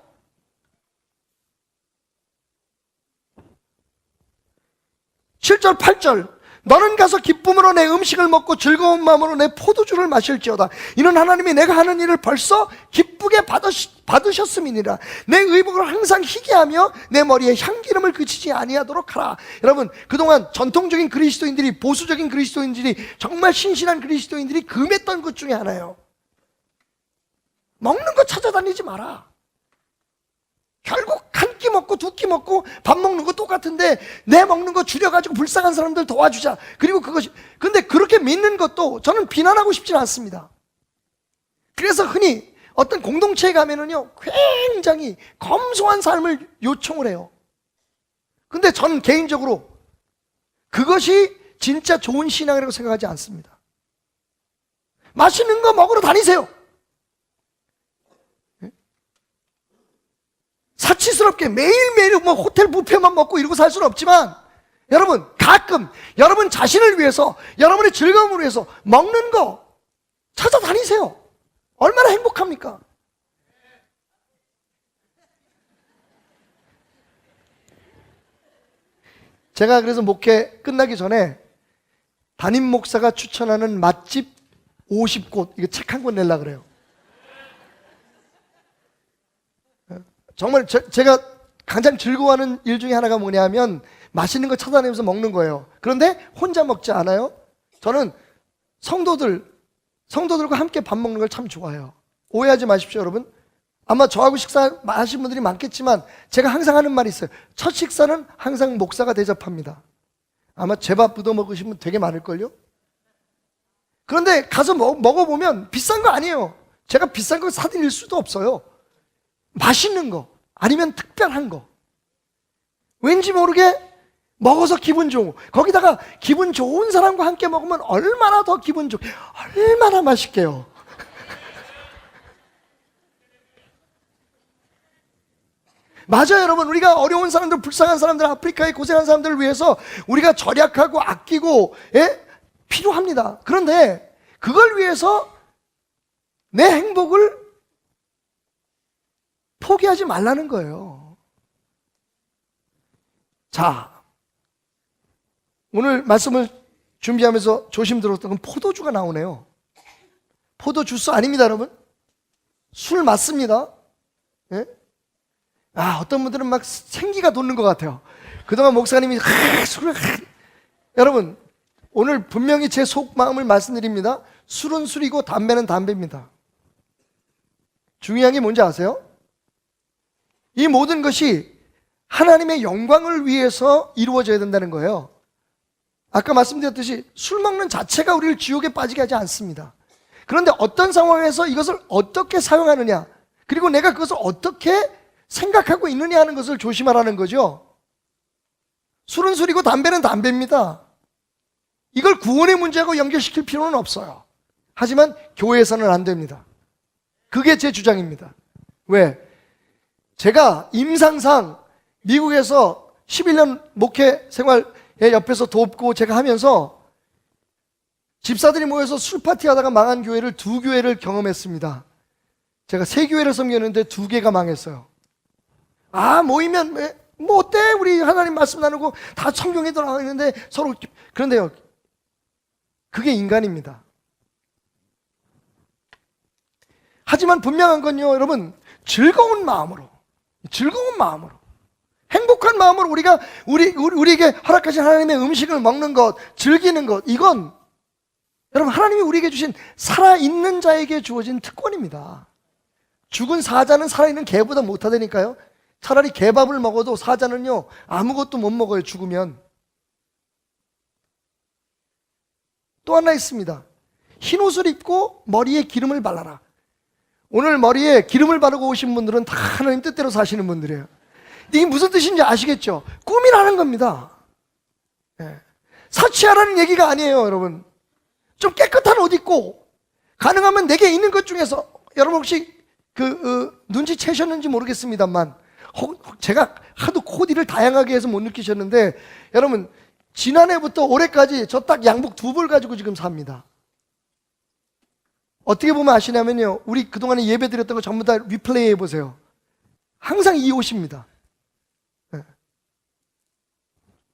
7절 8절, 너는 가서 기쁨으로 내 음식을 먹고 즐거운 마음으로 내 포도주를 마실지어다. 이는 하나님이 내가 하는 일을 벌써 기쁘게 받으셨음이니라. 내 의복을 항상 희게하며 내 머리에 향기름을 그치지 아니하도록 하라. 여러분, 그동안 전통적인 그리스도인들이, 보수적인 그리스도인들이, 정말 신실한 그리스도인들이 금했던 것 중에 하나예요. 먹는 거 찾아다니지 마라. 결국 한 끼 먹고 두 끼 먹고 밥 먹는 거 똑같은데 내 먹는 거 줄여가지고 불쌍한 사람들 도와주자. 그리고 그것이, 근데 그렇게 믿는 것도 저는 비난하고 싶지는 않습니다. 그래서 흔히 어떤 공동체에 가면은요, 굉장히 검소한 삶을 요청을 해요. 근데 저는 개인적으로 그것이 진짜 좋은 신앙이라고 생각하지 않습니다. 맛있는 거 먹으러 다니세요. 사치스럽게 매일매일 뭐 호텔 뷔페만 먹고 이러고 살 수는 없지만, 여러분 가끔 여러분 자신을 위해서, 여러분의 즐거움을 위해서 먹는 거 찾아다니세요. 얼마나 행복합니까? 제가 그래서 목회 끝나기 전에 담임 목사가 추천하는 맛집 50곳, 이거 책 한 권 내려고 그래요. 정말 제가 가장 즐거워하는 일 중에 하나가 뭐냐면 맛있는 거 찾아내면서 먹는 거예요. 그런데 혼자 먹지 않아요. 저는 성도들과 함께 밥 먹는 걸 참 좋아해요. 오해하지 마십시오, 여러분. 아마 저하고 식사 하신 분들이 많겠지만 제가 항상 하는 말이 있어요. 첫 식사는 항상 목사가 대접합니다. 아마 제 밥 얻어 먹으신 분 되게 많을걸요. 그런데 가서 먹어보면 비싼 거 아니에요. 제가 비싼 거 사드릴 수도 없어요. 맛있는 거, 아니면 특별한 거, 왠지 모르게 먹어서 기분 좋고, 거기다가 기분 좋은 사람과 함께 먹으면 얼마나 더 기분 좋게, 얼마나 맛있게요. 맞아요, 여러분. 우리가 어려운 사람들, 불쌍한 사람들, 아프리카에 고생한 사람들을 위해서 우리가 절약하고 아끼고, 예? 필요합니다. 그런데 그걸 위해서 내 행복을 포기하지 말라는 거예요. 자, 오늘 말씀을 준비하면서 조심 들었던 건 포도주가 나오네요. 포도주스 아닙니다, 여러분. 술 맞습니다. 예? 어떤 분들은 막 생기가 돋는 것 같아요. 그동안 목사님이 술을 여러분, 오늘 분명히 제 속마음을 말씀드립니다. 술은 술이고 담배는 담배입니다. 중요한 게 뭔지 아세요? 이 모든 것이 하나님의 영광을 위해서 이루어져야 된다는 거예요. 아까 말씀드렸듯이 술 먹는 자체가 우리를 지옥에 빠지게 하지 않습니다. 그런데 어떤 상황에서 이것을 어떻게 사용하느냐, 그리고 내가 그것을 어떻게 생각하고 있느냐 하는 것을 조심하라는 거죠. 술은 술이고 담배는 담배입니다. 이걸 구원의 문제하고 연결시킬 필요는 없어요. 하지만 교회에서는 안 됩니다. 그게 제 주장입니다. 왜? 제가 임상상 미국에서 11년 목회 생활에 옆에서 돕고 제가 하면서 집사들이 모여서 술 파티하다가 망한 교회를 2교회를 경험했습니다. 제가 3교회를 섬겼는데 2개가 망했어요. 모이면 뭐 어때? 우리 하나님 말씀 나누고 다 성경에도 나와 있는데 서로. 그런데요, 그게 인간입니다. 하지만 분명한 건요, 여러분, 즐거운 마음으로, 행복한 마음으로 우리에게 허락하신 하나님의 음식을 먹는 것, 즐기는 것, 이건 여러분 하나님이 우리에게 주신 살아있는 자에게 주어진 특권입니다. 죽은 사자는 살아있는 개보다 못하다니까요. 차라리 개밥을 먹어도 사자는요 아무것도 못 먹어요, 죽으면. 또 하나 있습니다. 흰 옷을 입고 머리에 기름을 발라라. 오늘 머리에 기름을 바르고 오신 분들은 다 하나님 뜻대로 사시는 분들이에요. 이게 무슨 뜻인지 아시겠죠? 꿈이라는 겁니다. 사치하라는 얘기가 아니에요, 여러분. 좀 깨끗한 옷 입고, 가능하면 내게 있는 것 중에서, 여러분 혹시 눈치채셨는지 모르겠습니다만, 제가 하도 코디를 다양하게 해서 못 느끼셨는데, 여러분 지난해부터 올해까지 저 딱 양복 2벌 가지고 지금 삽니다. 어떻게 보면 아시냐면요, 우리 그동안에 예배 드렸던 거 전부 다 리플레이 해보세요. 항상 이 옷입니다.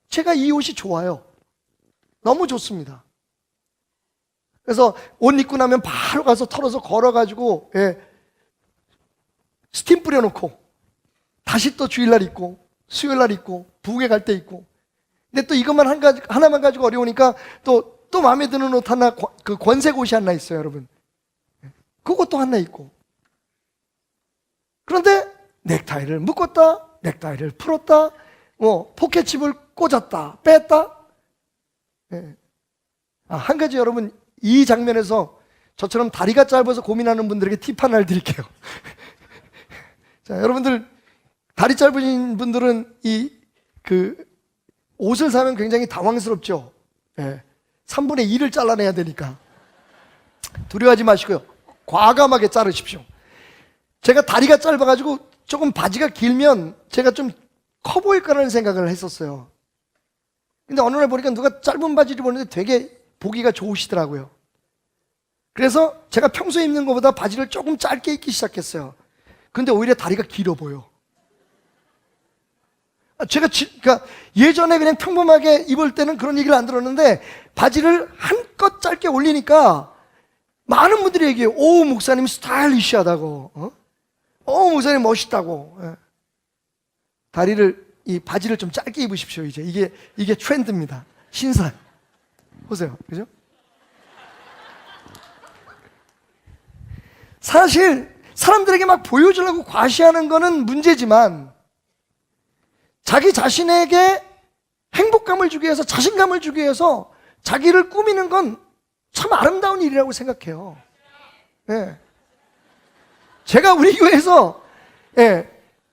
제가 이 옷이 좋아요. 너무 좋습니다. 그래서 옷 입고 나면 바로 가서 털어서 걸어가지고 스팀 뿌려놓고 다시 또 주일날 입고 수요일날 입고 부흥회 갈 때 입고. 근데 또 이것만 하나만 가지고 어려우니까 또 마음에 드는 옷 하나, 그 권색 옷이 하나 있어요, 여러분. 그것도 하나 있고. 그런데 넥타이를 묶었다, 넥타이를 풀었다, 포켓칩을 꽂았다, 뺐다. 한 가지 여러분, 이 장면에서 저처럼 다리가 짧아서 고민하는 분들에게 팁 하나를 드릴게요. 자, 여러분들 다리 짧으신 분들은 옷을 사면 굉장히 당황스럽죠. 3분의 2를 잘라내야 되니까. 두려워하지 마시고요, 과감하게 자르십시오. 제가 다리가 짧아가지고 조금 바지가 길면 제가 좀 커 보일 거라는 생각을 했었어요. 근데 어느 날 보니까 누가 짧은 바지를 입었는데 되게 보기가 좋으시더라고요. 그래서 제가 평소에 입는 것보다 바지를 조금 짧게 입기 시작했어요. 근데 오히려 다리가 길어 보여. 그러니까 예전에 그냥 평범하게 입을 때는 그런 얘기를 안 들었는데, 바지를 한껏 짧게 올리니까 많은 분들이 얘기해요. 오, 목사님 스타일리시하다고, 목사님 멋있다고. 이 바지를 좀 짧게 입으십시오. 이제 이게 트렌드입니다. 신사. 보세요, 그죠? 사실 사람들에게 막 보여주려고 과시하는 거는 문제지만, 자기 자신에게 행복감을 주기 위해서, 자신감을 주기 위해서 자기를 꾸미는 건 참 아름다운 일이라고 생각해요. 제가 우리 교회에서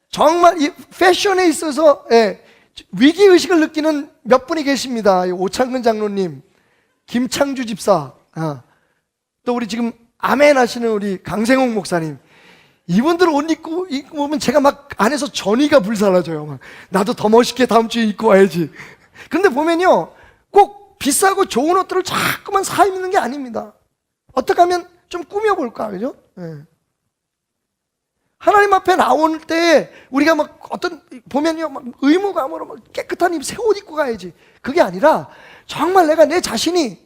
정말 이 패션에 있어서 위기의식을 느끼는 몇 분이 계십니다. 오창근 장로님, 김창주 집사, 또 우리 지금 아멘 하시는 우리 강생홍 목사님. 이분들 옷 입고 보면 제가 막 안에서 전의가 불살라져요. 막 나도 더 멋있게 다음 주에 입고 와야지. 그런데 보면요, 꼭 비싸고 좋은 옷들을 자꾸만 사 입는 게 아닙니다. 어떻게 하면 좀 꾸며볼까, 그죠? 네. 하나님 앞에 나올 때 우리가 막 어떤 보면요, 막 의무감으로 막 깨끗한 새 옷 입고 가야지. 그게 아니라 정말 내가 내 자신이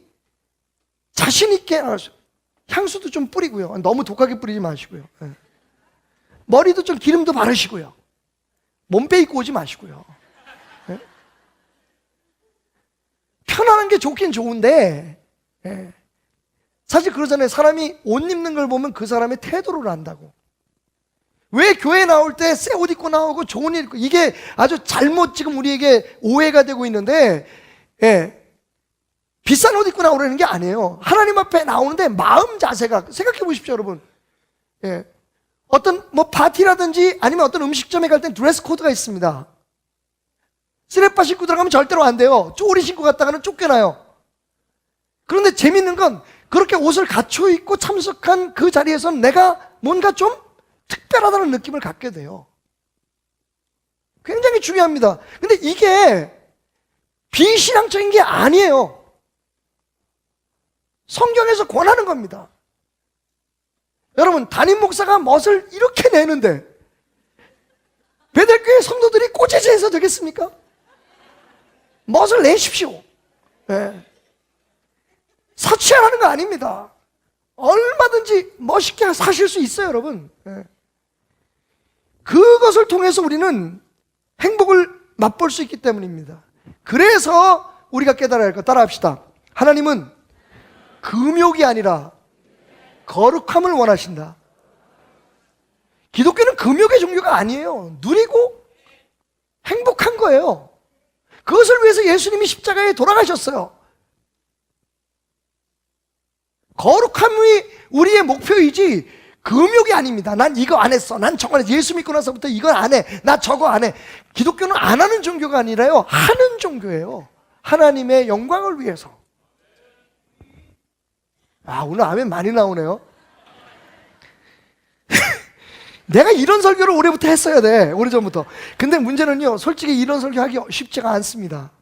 자신 있게 향수도 좀 뿌리고요. 너무 독하게 뿌리지 마시고요. 네. 머리도 좀 기름도 바르시고요. 몸빼 입고 오지 마시고요. 네? 편안한 게 좋긴 좋은데, 네. 사실 그러잖아요. 사람이 옷 입는 걸 보면 그 사람의 태도를 안다고. 왜 교회 나올 때 새 옷 입고 나오고 좋은 옷 입고, 이게 아주 잘못 지금 우리에게 오해가 되고 있는데, 예. 비싼 옷 입고 나오라는 게 아니에요. 하나님 앞에 나오는데 마음 자세가, 생각해 보십시오, 여러분. 예. 어떤 뭐 파티라든지 아니면 어떤 음식점에 갈 땐 드레스 코드가 있습니다. 쓰레빠 신고 들어가면 절대로 안 돼요. 쪼리 신고 갔다가는 쫓겨나요. 그런데 재밌는 건 그렇게 옷을 갖춰 입고 참석한 그 자리에서는 내가 뭔가 좀 특별하다는 느낌을 갖게 돼요. 굉장히 중요합니다. 근데 이게 비신앙적인 게 아니에요. 성경에서 권하는 겁니다. 여러분, 담임 목사가 멋을 이렇게 내는데 베델교회 성도들이 꼬재재해서 되겠습니까? 멋을 내십시오. 네. 사치하라는 거 아닙니다. 얼마든지 멋있게 사실 수 있어요, 여러분. 네. 그것을 통해서 우리는 행복을 맛볼 수 있기 때문입니다. 그래서 우리가 깨달아야 할 것, 따라합시다. 하나님은 금욕이 아니라 거룩함을 원하신다. 기독교는 금욕의 종교가 아니에요. 누리고 행복한 거예요. 그것을 위해서 예수님이 십자가에 돌아가셨어요. 거룩함이 우리의 목표이지 금욕이 아닙니다. 난 이거 안 했어. 난 저거 안 했어. 예수 믿고 나서부터 이건 안 해. 나 저거 안 해. 기독교는 안 하는 종교가 아니라요, 하는 종교예요. 하나님의 영광을 위해서. 아, 오늘 아멘 많이 나오네요. 내가 이런 설교를 올해부터 했어야 돼. 오래전부터. 근데 문제는요, 솔직히 이런 설교하기 쉽지가 않습니다.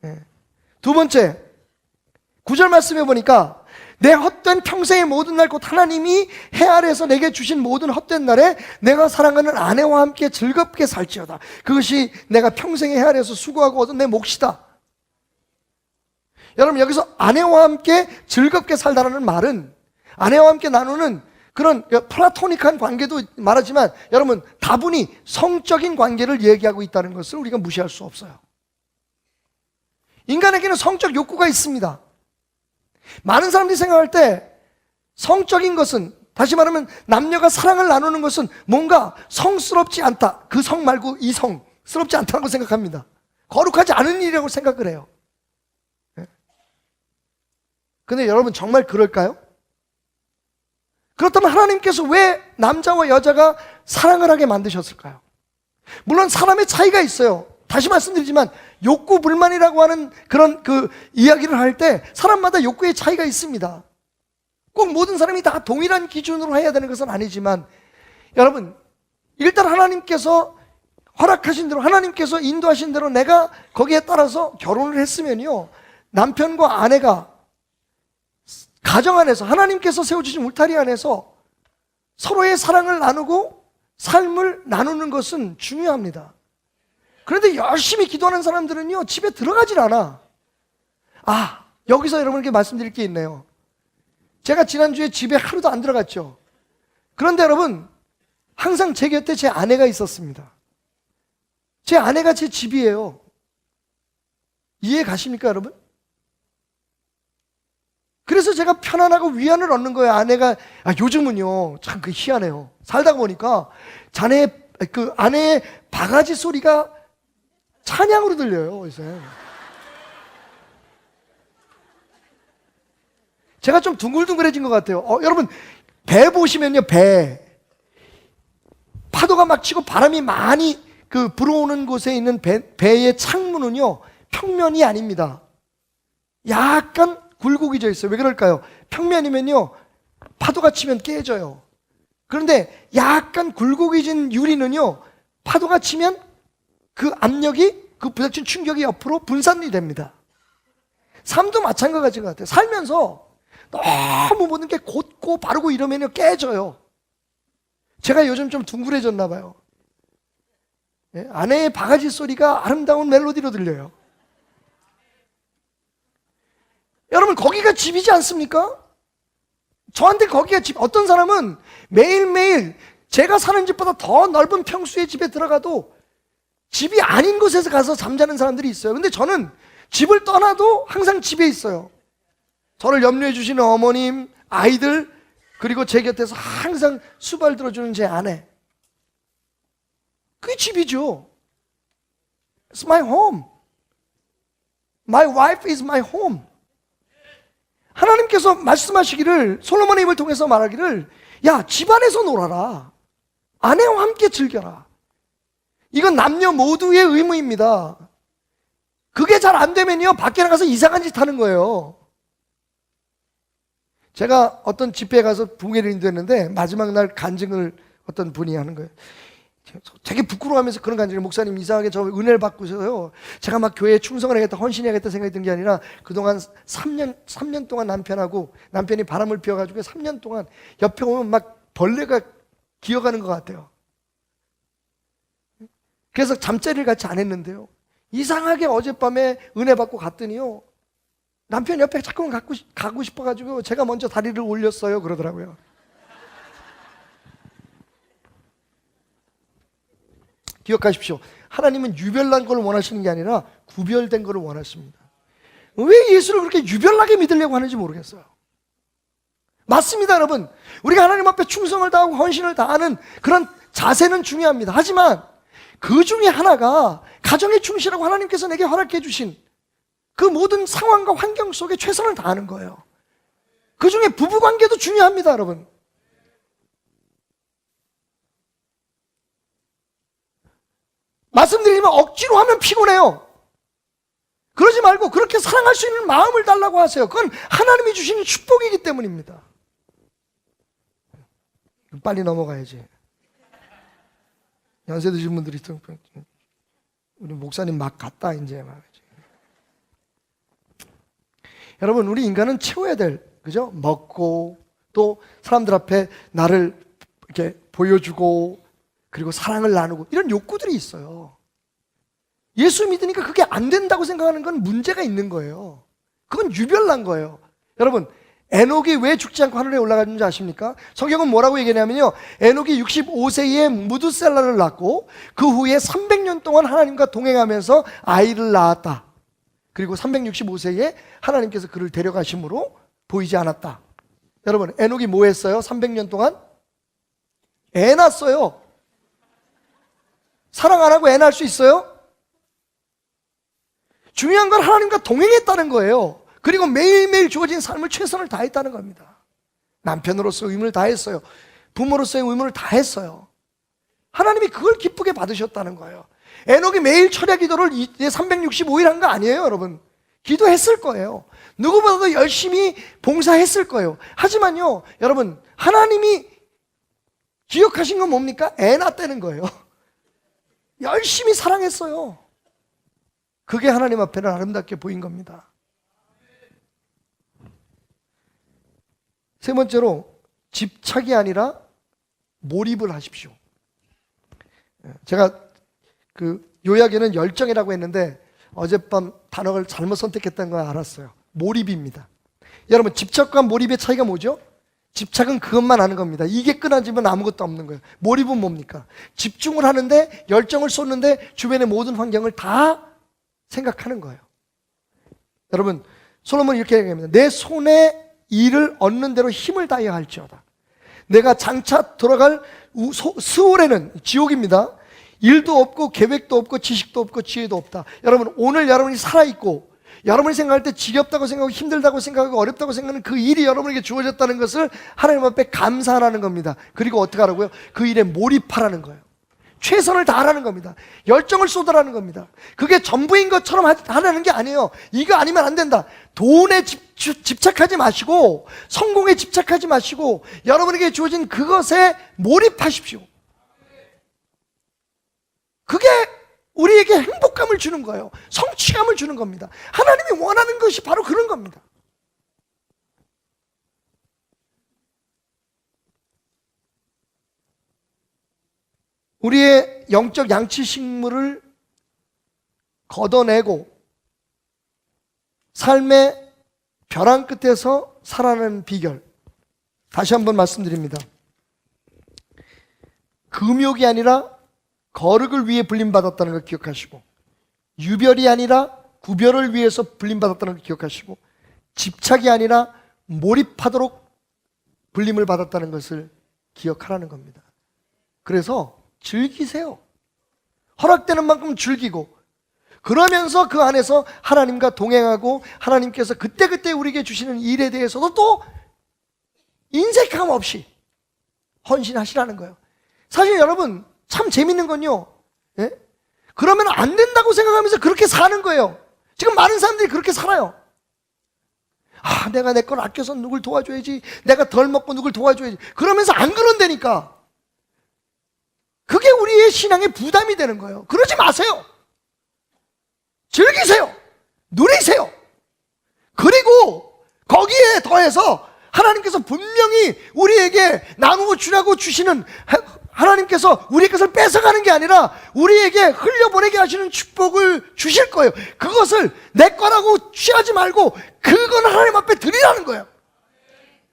네. 두 번째, 9절 말씀해 보니까 내 헛된 평생의 모든 날 곧 하나님이 해 아래에서 내게 주신 모든 헛된 날에 내가 사랑하는 아내와 함께 즐겁게 살지어다. 그것이 내가 평생의 해 아래에서 수고하고 얻은 내 몫이다. 여러분, 여기서 아내와 함께 즐겁게 살다라는 말은 아내와 함께 나누는 그런 플라토닉한 관계도 말하지만, 여러분, 다분히 성적인 관계를 얘기하고 있다는 것을 우리가 무시할 수 없어요. 인간에게는 성적 욕구가 있습니다. 많은 사람들이 생각할 때 성적인 것은, 다시 말하면 남녀가 사랑을 나누는 것은 뭔가 성스럽지 않다. 그 성 말고 이 성스럽지 않다고 생각합니다. 거룩하지 않은 일이라고 생각을 해요. 근데 여러분, 정말 그럴까요? 그렇다면 하나님께서 왜 남자와 여자가 사랑을 하게 만드셨을까요? 물론 사람의 차이가 있어요. 다시 말씀드리지만 욕구 불만이라고 하는 그런 그 이야기를 할 때 사람마다 욕구의 차이가 있습니다. 꼭 모든 사람이 다 동일한 기준으로 해야 되는 것은 아니지만, 여러분, 일단 하나님께서 허락하신 대로, 하나님께서 인도하신 대로 내가 거기에 따라서 결혼을 했으면요, 남편과 아내가 가정 안에서 하나님께서 세워주신 울타리 안에서 서로의 사랑을 나누고 삶을 나누는 것은 중요합니다. 그런데 열심히 기도하는 사람들은요, 집에 들어가질 않아. 아, 여기서 여러분께 말씀드릴 게 있네요. 제가 지난주에 집에 하루도 안 들어갔죠. 그런데 여러분, 항상 제 곁에 제 아내가 있었습니다. 제 아내가 제 집이에요. 이해 가십니까, 여러분? 그래서 제가 편안하고 위안을 얻는 거예요. 아내가, 요즘은요, 참 그 희한해요. 살다 보니까 그 아내의 바가지 소리가 찬양으로 들려요, 요새. 제가 좀 둥글둥글해진 것 같아요. 여러분, 배 보시면요, 배. 파도가 막 치고 바람이 많이 불어오는 곳에 있는 배의 창문은요, 평면이 아닙니다. 약간 굴곡이 져 있어요. 왜 그럴까요? 평면이면요, 파도가 치면 깨져요. 그런데 약간 굴곡해진 유리는요, 파도가 치면 그 압력이, 그 부닥친 충격이 옆으로 분산이 됩니다. 삶도 마찬가지인 것 같아요. 살면서 너무 모든 게 곧고 바르고 이러면 깨져요. 제가 요즘 좀 둥그레졌나 봐요. 예? 아내의 바가지 소리가 아름다운 멜로디로 들려요. 여러분, 거기가 집이지 않습니까? 저한테 거기가 집. 어떤 사람은 매일매일 제가 사는 집보다 더 넓은 평수의 집에 들어가도 집이 아닌 곳에서 가서 잠자는 사람들이 있어요. 근데 저는 집을 떠나도 항상 집에 있어요. 저를 염려해 주시는 어머님, 아이들, 그리고 제 곁에서 항상 수발 들어주는 제 아내. 그게 집이죠. It's my home. My wife is my home. 하나님께서 말씀하시기를, 솔로몬의 입을 통해서 말하기를, 야, 집안에서 놀아라. 아내와 함께 즐겨라. 이건 남녀 모두의 의무입니다. 그게 잘 안 되면요, 밖에 나가서 이상한 짓 하는 거예요. 제가 어떤 집회에 가서 붕괴를 인도했는데 마지막 날 간증을 어떤 분이 하는 거예요. 되게 부끄러워하면서 그런 간증을, 목사님 이상하게 저 은혜를 받고서요, 제가 막 교회에 충성을 하겠다, 헌신해야겠다 생각이 든 게 아니라 그동안 3년 동안 남편이 바람을 피워가지고 3년 동안 옆에 오면 막 벌레가 기어가는 것 같아요. 그래서 잠자리를 같이 안 했는데요, 이상하게 어젯밤에 은혜 받고 갔더니요, 남편 옆에 자꾸만 가고 싶어가지고 제가 먼저 다리를 올렸어요 그러더라고요. 기억하십시오. 하나님은 유별난 걸 원하시는 게 아니라 구별된 걸 원하십니다. 왜 예수를 그렇게 유별나게 믿으려고 하는지 모르겠어요. 맞습니다, 여러분. 우리가 하나님 앞에 충성을 다하고 헌신을 다하는 그런 자세는 중요합니다. 하지만 그 중에 하나가 가정에 충실하고 하나님께서 내게 허락해 주신 그 모든 상황과 환경 속에 최선을 다하는 거예요. 그 중에 부부관계도 중요합니다, 여러분. 말씀드리지만 억지로 하면 피곤해요. 그러지 말고 그렇게 사랑할 수 있는 마음을 달라고 하세요. 그건 하나님이 주시는 축복이기 때문입니다. 빨리 넘어가야지. 연세 드신 분들이 있어. 우리 목사님 막 갔다 이제 말이지. 여러분, 우리 인간은 채워야 될, 그죠? 먹고 또 사람들 앞에 나를 이렇게 보여주고 그리고 사랑을 나누고 이런 욕구들이 있어요. 예수 믿으니까 그게 안 된다고 생각하는 건 문제가 있는 거예요. 그건 유별난 거예요. 여러분, 에녹이 왜 죽지 않고 하늘에 올라갔는지 아십니까? 성경은 뭐라고 얘기하냐면요, 에녹이 65세에 무드셀라를 낳고 그 후에 300년 동안 하나님과 동행하면서 아이를 낳았다. 그리고 365세에 하나님께서 그를 데려가심으로 보이지 않았다. 여러분, 에녹이 뭐 했어요? 300년 동안? 애 낳았어요. 사랑 안 하고 애 낳을 수 있어요? 중요한 건 하나님과 동행했다는 거예요. 그리고 매일매일 주어진 삶을 최선을 다했다는 겁니다. 남편으로서 의무를 다했어요. 부모로서의 의무를 다했어요. 하나님이 그걸 기쁘게 받으셨다는 거예요. 에녹이 매일 철야 기도를 365일 한 거 아니에요, 여러분. 기도했을 거예요. 누구보다도 열심히 봉사했을 거예요. 하지만요, 여러분, 하나님이 기억하신 건 뭡니까? 애 낳았다는 거예요. 열심히 사랑했어요. 그게 하나님 앞에는 아름답게 보인 겁니다. 세 번째로, 집착이 아니라 몰입을 하십시오. 제가 그 요약에는 열정이라고 했는데 어젯밤 단어를 잘못 선택했다는 걸 알았어요. 몰입입니다. 여러분, 집착과 몰입의 차이가 뭐죠? 집착은 그것만 하는 겁니다. 이게 끊어지면 아무것도 없는 거예요. 몰입은 뭡니까? 집중을 하는데, 열정을 쏟는데 주변의 모든 환경을 다 생각하는 거예요. 여러분, 솔로몬이 이렇게 얘기합니다. 내 손에 일을 얻는 대로 힘을 다해야 할지어다. 내가 장차 돌아갈 스올에는, 지옥입니다, 일도 없고 계획도 없고 지식도 없고 지혜도 없다. 여러분, 오늘 여러분이 살아있고 여러분이 생각할 때 지겹다고 생각하고 힘들다고 생각하고 어렵다고 생각하는 그 일이 여러분에게 주어졌다는 것을 하나님 앞에 감사하라는 겁니다. 그리고 어떻게 하라고요? 그 일에 몰입하라는 거예요. 최선을 다하라는 겁니다. 열정을 쏟아라는 겁니다. 그게 전부인 것처럼 하라는 게 아니에요. 이거 아니면 안 된다. 돈에 집착하지 마시고, 성공에 집착하지 마시고, 여러분에게 주어진 그것에 몰입하십시오. 그게 우리에게 행복감을 주는 거예요. 성취감을 주는 겁니다. 하나님이 원하는 것이 바로 그런 겁니다. 우리의 영적 양치식물을 걷어내고 삶의 벼랑 끝에서 살아가는 비결, 다시 한번 말씀드립니다. 금욕이 아니라 거룩을 위해 불림받았다는 걸 기억하시고, 유별이 아니라 구별을 위해서 불림받았다는 걸 기억하시고, 집착이 아니라 몰입하도록 불림을 받았다는 것을 기억하라는 겁니다. 그래서 즐기세요. 허락되는 만큼 즐기고, 그러면서 그 안에서 하나님과 동행하고, 하나님께서 그때그때 우리에게 주시는 일에 대해서도 또 인색함 없이 헌신하시라는 거예요. 사실 여러분, 참 재밌는 건요, 예? 그러면 안 된다고 생각하면서 그렇게 사는 거예요. 지금 많은 사람들이 그렇게 살아요. 아, 내가 내 걸 아껴서 누굴 도와줘야지, 내가 덜 먹고 누굴 도와줘야지, 그러면서 안 그런다니까. 그게 우리의 신앙의 부담이 되는 거예요. 그러지 마세요. 즐기세요. 누리세요. 그리고 거기에 더해서 하나님께서 분명히 우리에게 나누어 주라고 주시는, 하나님께서 우리의 것을 뺏어가는 게 아니라 우리에게 흘려보내게 하시는 축복을 주실 거예요. 그것을 내 거라고 취하지 말고 그건 하나님 앞에 드리라는 거예요.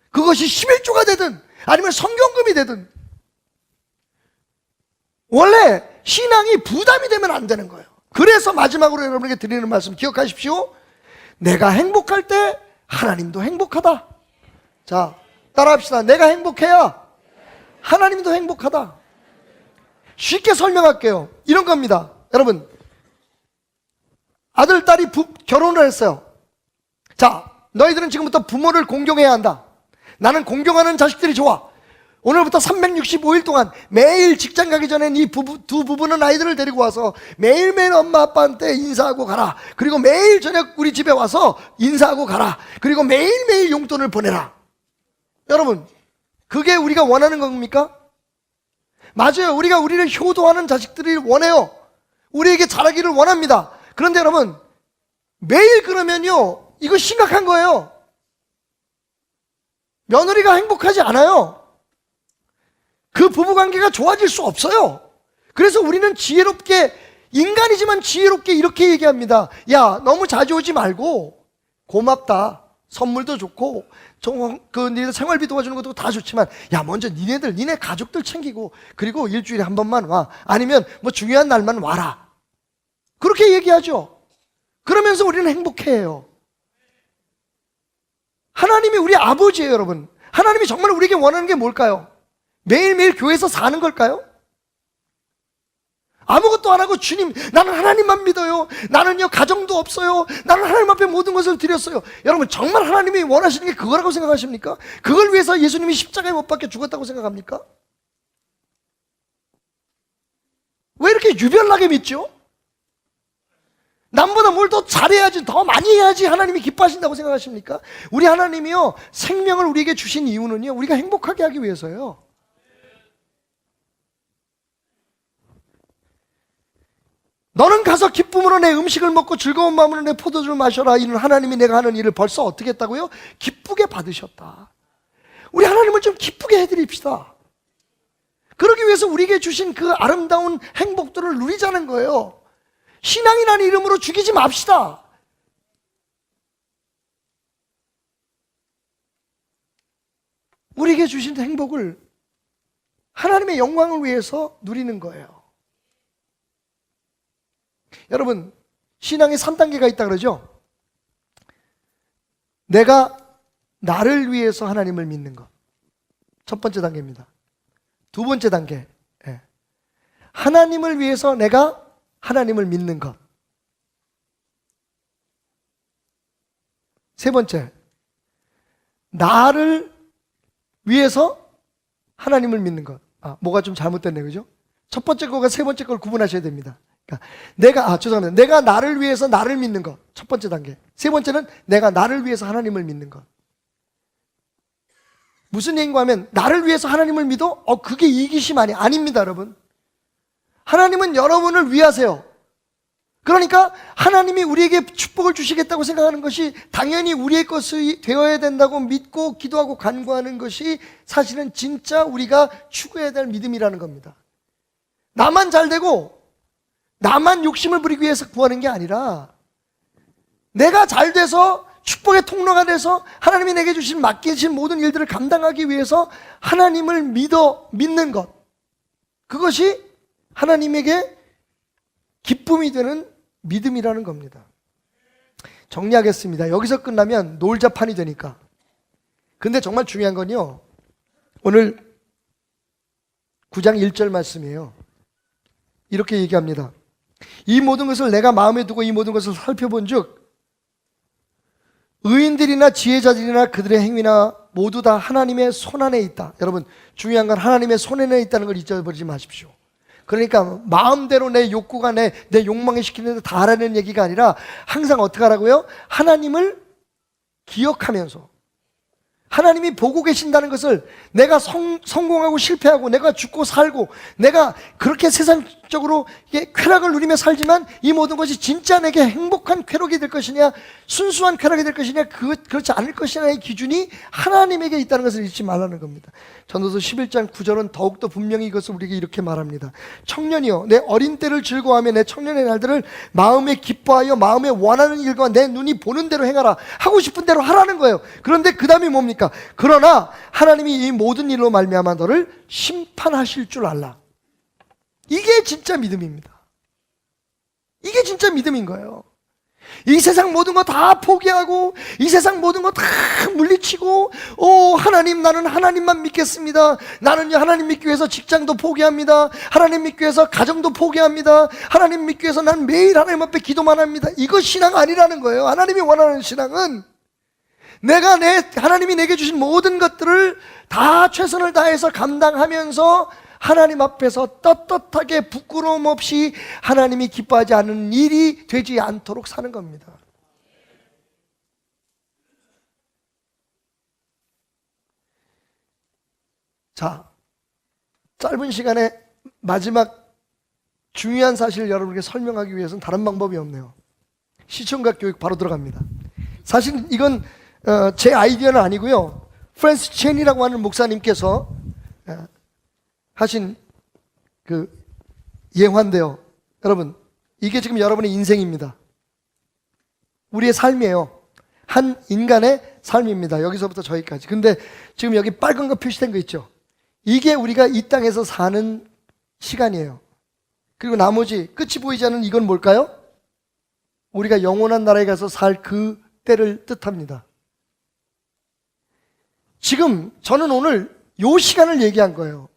그것이 11조가 되든 아니면 성경금이 되든. 원래 신앙이 부담이 되면 안 되는 거예요. 그래서 마지막으로 여러분에게 드리는 말씀 기억하십시오. 내가 행복할 때 하나님도 행복하다. 자, 따라합시다. 내가 행복해야 하나님도 행복하다. 쉽게 설명할게요. 이런 겁니다. 여러분, 아들, 딸이 결혼을 했어요. 자, 너희들은 지금부터 부모를 공경해야 한다. 나는 공경하는 자식들이 좋아. 오늘부터 365일 동안 매일 직장 가기 전엔 이 두 부부는 아이들을 데리고 와서 매일매일 엄마 아빠한테 인사하고 가라. 그리고 매일 저녁 우리 집에 와서 인사하고 가라. 그리고 매일매일 용돈을 보내라. 여러분, 그게 우리가 원하는 겁니까? 맞아요. 우리가 우리를 효도하는 자식들을 원해요. 우리에게 잘하기를 원합니다. 그런데 여러분, 매일 그러면요, 이거 심각한 거예요. 며느리가 행복하지 않아요. 그 부부관계가 좋아질 수 없어요. 그래서 우리는 지혜롭게, 인간이지만 지혜롭게 이렇게 얘기합니다. 야, 너무 자주 오지 말고 고맙다. 선물도 좋고 니네들 생활비 도와주는 것도 다 좋지만, 야, 먼저 니네 가족들 챙기고, 그리고 일주일에 한 번만 와. 아니면 뭐 중요한 날만 와라. 그렇게 얘기하죠. 그러면서 우리는 행복해해요. 하나님이 우리 아버지예요, 여러분. 하나님이 정말 우리에게 원하는 게 뭘까요? 매일매일 교회에서 사는 걸까요? 아무것도 안 하고, 주님, 나는 하나님만 믿어요. 나는요, 가정도 없어요. 나는 하나님 앞에 모든 것을 드렸어요. 여러분, 정말 하나님이 원하시는 게 그거라고 생각하십니까? 그걸 위해서 예수님이 십자가에 못 박혀 죽었다고 생각합니까? 왜 이렇게 유별나게 믿죠? 남보다 뭘 더 잘해야지, 더 많이 해야지 하나님이 기뻐하신다고 생각하십니까? 우리 하나님이요, 생명을 우리에게 주신 이유는요, 우리가 행복하게 하기 위해서요. 너는 가서 기쁨으로 내 음식을 먹고 즐거운 마음으로 내 포도주를 마셔라. 이는 하나님이 내가 하는 일을 벌써 어떻게 했다고요? 기쁘게 받으셨다. 우리 하나님을 좀 기쁘게 해드립시다. 그러기 위해서 우리에게 주신 그 아름다운 행복들을 누리자는 거예요. 신앙이라는 이름으로 죽이지 맙시다. 우리에게 주신 행복을 하나님의 영광을 위해서 누리는 거예요. 여러분, 신앙에 3단계가 있다 그러죠? 내가 나를 위해서 하나님을 믿는 것. 첫 번째 단계입니다. 두 번째 단계, 하나님을 위해서 내가 하나님을 믿는 것. 세 번째, 나를 위해서 하나님을 믿는 것. 뭐가 좀 잘못됐네, 그죠? 첫 번째 거가 세 번째 걸 구분하셔야 됩니다. 그러니까 죄송합니다. 내가 나를 위해서 나를 믿는 것. 첫 번째 단계. 세 번째는 내가 나를 위해서 하나님을 믿는 것. 무슨 얘기인가 하면 나를 위해서 하나님을 믿어? 그게 이기심 아닙니다, 여러분. 하나님은 여러분을 위하세요. 그러니까 하나님이 우리에게 축복을 주시겠다고 생각하는 것이 당연히 우리의 것이 되어야 된다고 믿고 기도하고 간구하는 것이 사실은 진짜 우리가 추구해야 될 믿음이라는 겁니다. 나만 잘 되고 나만 욕심을 부리기 위해서 구하는 게 아니라 내가 잘 돼서 축복의 통로가 돼서 하나님이 내게 주신 맡기신 모든 일들을 감당하기 위해서 하나님을 믿는 것, 그것이 하나님에게 기쁨이 되는 믿음이라는 겁니다. 정리하겠습니다. 여기서 끝나면 놀자판이 되니까. 근데 정말 중요한 건요, 오늘 9장 1절 말씀이에요. 이렇게 얘기합니다. 이 모든 것을 내가 마음에 두고 이 모든 것을 살펴본 즉 의인들이나 지혜자들이나 그들의 행위나 모두 다 하나님의 손안에 있다. 여러분, 중요한 건 하나님의 손안에 있다는 걸 잊어버리지 마십시오. 그러니까 마음대로 내 욕구가 내 욕망에 시키는 데 다 하라는 얘기가 아니라 항상 어떻게 하라고요? 하나님을 기억하면서 하나님이 보고 계신다는 것을, 내가 성공하고 실패하고 내가 죽고 살고 내가 그렇게 세상적으로 쾌락을 누리며 살지만 이 모든 것이 진짜 내게 행복한 쾌락이 될 것이냐 순수한 쾌락이 될 것이냐 그렇지 않을 것이냐의 기준이 하나님에게 있다는 것을 잊지 말라는 겁니다. 전도서 11장 9절은 더욱더 분명히 이것을 우리에게 이렇게 말합니다. 청년이여, 내 어린 때를 즐거워하며 내 청년의 날들을 마음에 기뻐하여 마음에 원하는 일과 내 눈이 보는 대로 행하라. 하고 싶은 대로 하라는 거예요. 그런데 그 다음이 뭡니까? 그러나 하나님이 이 모든 일로 말미암아 너를 심판하실 줄 알라. 이게 진짜 믿음입니다. 이게 진짜 믿음인 거예요. 이 세상 모든 거 다 포기하고 이 세상 모든 거 다 물리치고 하나님, 나는 하나님만 믿겠습니다. 나는요 하나님 믿기 위해서 직장도 포기합니다. 하나님 믿기 위해서 가정도 포기합니다. 하나님 믿기 위해서 난 매일 하나님 앞에 기도만 합니다. 이거 신앙 아니라는 거예요. 하나님이 원하는 신앙은 하나님이 내게 주신 모든 것들을 다 최선을 다해서 감당하면서 하나님 앞에서 떳떳하게 부끄러움 없이 하나님이 기뻐하지 않는 일이 되지 않도록 사는 겁니다. 자, 짧은 시간에 마지막 중요한 사실을 여러분에게 설명하기 위해서는 다른 방법이 없네요. 시청각 교육 바로 들어갑니다. 사실 이건 제 아이디어는 아니고요, 프랜스 첸이라고 하는 목사님께서 하신 그 예화인데요. 여러분, 이게 지금 여러분의 인생입니다. 우리의 삶이에요. 한 인간의 삶입니다. 여기서부터 저기까지. 근데 지금 여기 빨간 거 표시된 거 있죠? 이게 우리가 이 땅에서 사는 시간이에요. 그리고 나머지 끝이 보이지 않는 이건 뭘까요? 우리가 영원한 나라에 가서 살 그 때를 뜻합니다. 지금 저는 오늘 요 시간을 얘기한 거예요.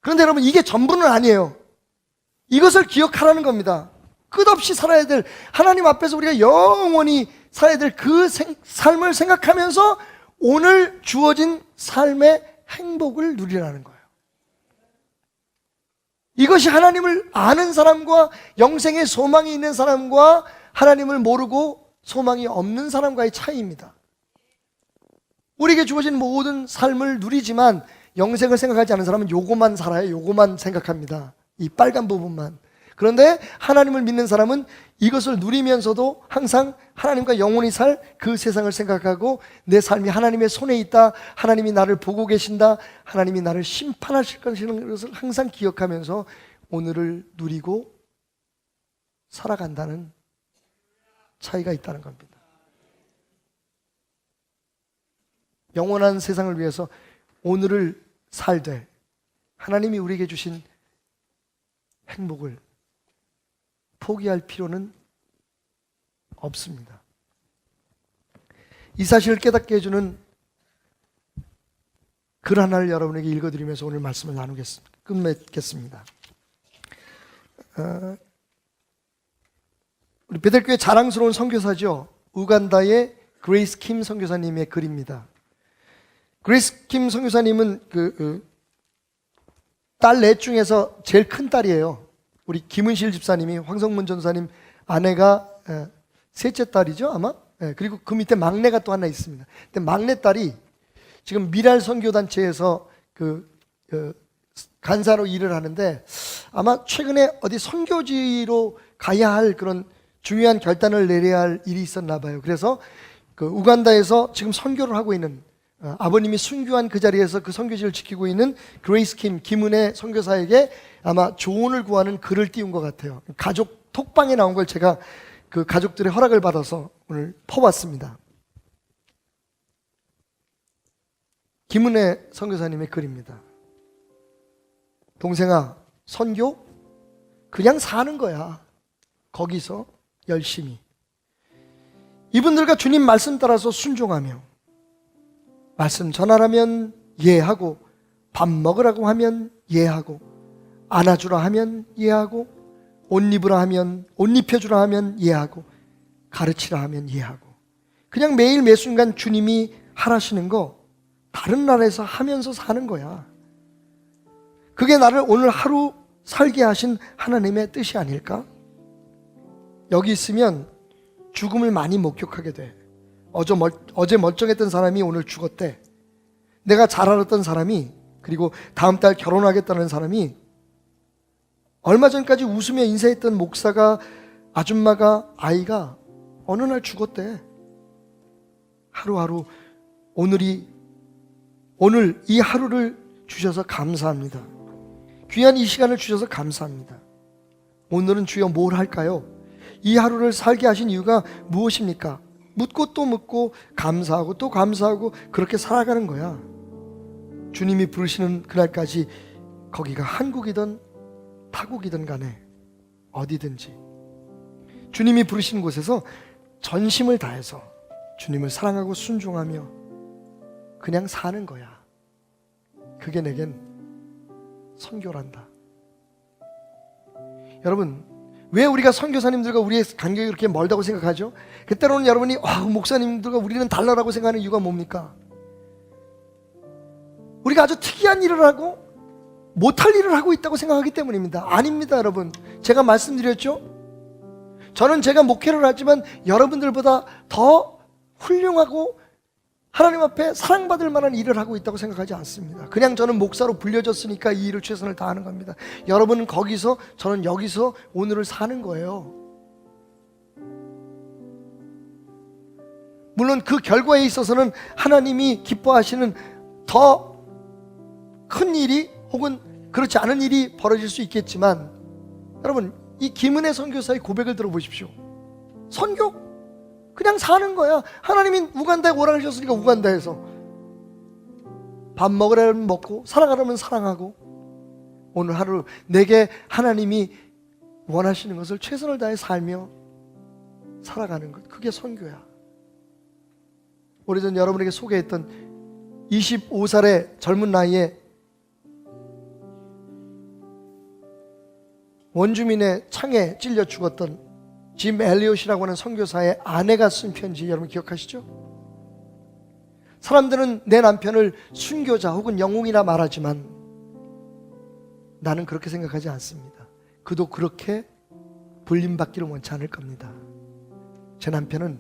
그런데 여러분, 이게 전부는 아니에요. 이것을 기억하라는 겁니다. 끝없이 살아야 될, 하나님 앞에서 우리가 영원히 살아야 될 그 삶을 생각하면서 오늘 주어진 삶의 행복을 누리라는 거예요. 이것이 하나님을 아는 사람과 영생의 소망이 있는 사람과 하나님을 모르고 소망이 없는 사람과의 차이입니다. 우리에게 주어진 모든 삶을 누리지만 영생을 생각하지 않는 사람은 요거만 살아요. 요거만 생각합니다. 이 빨간 부분만. 그런데 하나님을 믿는 사람은 이것을 누리면서도 항상 하나님과 영원히 살 그 세상을 생각하고 내 삶이 하나님의 손에 있다, 하나님이 나를 보고 계신다, 하나님이 나를 심판하실 것이라는 것을 항상 기억하면서 오늘을 누리고 살아간다는 차이가 있다는 겁니다. 영원한 세상을 위해서 오늘을 살되 하나님이 우리에게 주신 행복을 포기할 필요는 없습니다. 이 사실을 깨닫게 해주는 글 하나를 여러분에게 읽어드리면서 오늘 말씀을 끝맺겠습니다. 우리 베델교회 자랑스러운 선교사죠. 우간다의 그레이스 킴 선교사님의 글입니다. 그레이스 킴 선교사님은 딸 넷 중에서 제일 큰 딸이에요. 우리 김은실 집사님이 황성문 전사님 아내가 셋째 딸이죠 아마. 그리고 그 밑에 막내가 또 하나 있습니다. 근데 막내 딸이 지금 미랄 선교단체에서 간사로 일을 하는데 아마 최근에 어디 선교지로 가야 할 그런 중요한 결단을 내려야 할 일이 있었나 봐요. 그래서 그 우간다에서 지금 선교를 하고 있는 아버님이 순교한 그 자리에서 그 선교지를 지키고 있는 그레이스 김은혜 선교사에게 아마 조언을 구하는 글을 띄운 것 같아요. 가족 톡방에 나온 걸 제가 그 가족들의 허락을 받아서 오늘 퍼왔습니다. 김은혜 선교사님의 글입니다. 동생아, 선교 그냥 사는 거야. 거기서 열심히 이분들과 주님 말씀 따라서 순종하며 말씀 전하라면 예하고 밥 먹으라고 하면 예하고 안아주라 하면 예하고 옷 입으라 하면 옷 입혀주라 하면 예하고 가르치라 하면 예하고 그냥 매일 매 순간 주님이 하라시는 거 다른 나라에서 하면서 사는 거야. 그게 나를 오늘 하루 살게 하신 하나님의 뜻이 아닐까? 여기 있으면 죽음을 많이 목격하게 돼. 어제 멀쩡했던 사람이 오늘 죽었대. 내가 잘 알았던 사람이, 그리고 다음 달 결혼하겠다는 사람이 얼마 전까지 웃으며 인사했던 목사가, 아줌마가, 아이가 어느 날 죽었대. 하루하루 오늘 이 하루를 주셔서 감사합니다. 귀한 이 시간을 주셔서 감사합니다. 오늘은 주여 뭘 할까요? 이 하루를 살게 하신 이유가 무엇입니까? 묻고 또 묻고 감사하고 또 감사하고 그렇게 살아가는 거야. 주님이 부르시는 그날까지 거기가 한국이든 타국이든 간에 어디든지 주님이 부르시는 곳에서 전심을 다해서 주님을 사랑하고 순종하며 그냥 사는 거야. 그게 내겐 선교란다. 여러분, 왜 우리가 선교사님들과 우리의 간격이 그렇게 멀다고 생각하죠? 때로는 여러분이 목사님들과 우리는 달라라고 생각하는 이유가 뭡니까? 우리가 아주 특이한 일을 하고 못할 일을 하고 있다고 생각하기 때문입니다. 아닙니다, 여러분. 제가 말씀드렸죠? 저는 제가 목회를 하지만 여러분들보다 더 훌륭하고 하나님 앞에 사랑받을 만한 일을 하고 있다고 생각하지 않습니다. 그냥 저는 목사로 불려졌으니까 이 일을 최선을 다하는 겁니다. 여러분은 거기서, 저는 여기서 오늘을 사는 거예요. 물론 그 결과에 있어서는 하나님이 기뻐하시는 더 큰 일이 혹은 그렇지 않은 일이 벌어질 수 있겠지만, 여러분, 이 김은혜 선교사의 고백을 들어보십시오. 선교? 그냥 사는 거야. 하나님이 우간다에 오라 하셨으니까 우간다에서 밥 먹으라면 먹고 사랑하라면 사랑하고 오늘 하루 내게 하나님이 원하시는 것을 최선을 다해 살며 살아가는 것, 그게 선교야. 오래전 여러분에게 소개했던 25살의 젊은 나이에 원주민의 창에 찔려 죽었던 짐 엘리엇이라고 하는 선교사의 아내가 쓴 편지 여러분 기억하시죠? 사람들은 내 남편을 순교자 혹은 영웅이라 말하지만 나는 그렇게 생각하지 않습니다. 그도 그렇게 불림받기를 원치 않을 겁니다. 제 남편은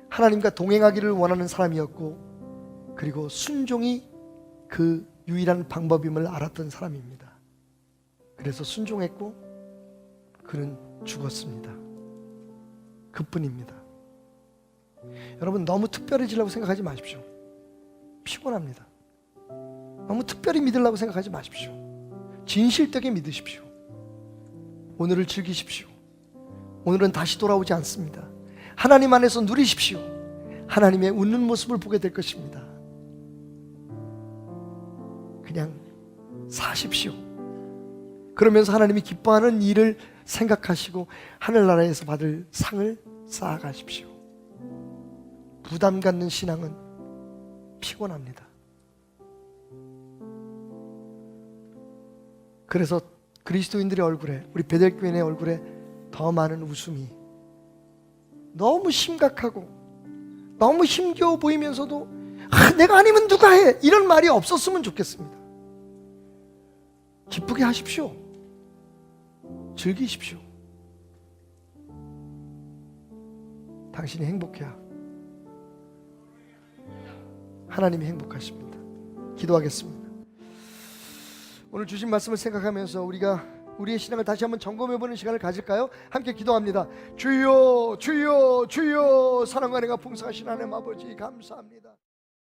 하나님과 동행하기를 원하는 사람이었고 그리고 순종이 그 유일한 방법임을 알았던 사람입니다. 그래서 순종했고 그는 죽었습니다. 그뿐입니다. 여러분, 너무 특별해지려고 생각하지 마십시오. 피곤합니다. 너무 특별히 믿으려고 생각하지 마십시오. 진실되게 믿으십시오. 오늘을 즐기십시오. 오늘은 다시 돌아오지 않습니다. 하나님 안에서 누리십시오. 하나님의 웃는 모습을 보게 될 것입니다. 그냥 사십시오. 그러면서 하나님이 기뻐하는 일을 생각하시고 하늘나라에서 받을 상을 쌓아가십시오. 부담 갖는 신앙은 피곤합니다. 그래서 그리스도인들의 얼굴에, 우리 베델교인의 얼굴에 더 많은 웃음이, 너무 심각하고 너무 힘겨워 보이면서도 내가 아니면 누가 해, 이런 말이 없었으면 좋겠습니다. 기쁘게 하십시오. 즐기십시오. 당신이 행복해야 하나님이 행복하십니다. 기도하겠습니다. 오늘 주신 말씀을 생각하면서 우리가 우리의 신앙을 다시 한번 점검해보는 시간을 가질까요? 함께 기도합니다. 주여 주여 주여, 사랑과 은혜가 풍성하신 하나님 아버지 감사합니다.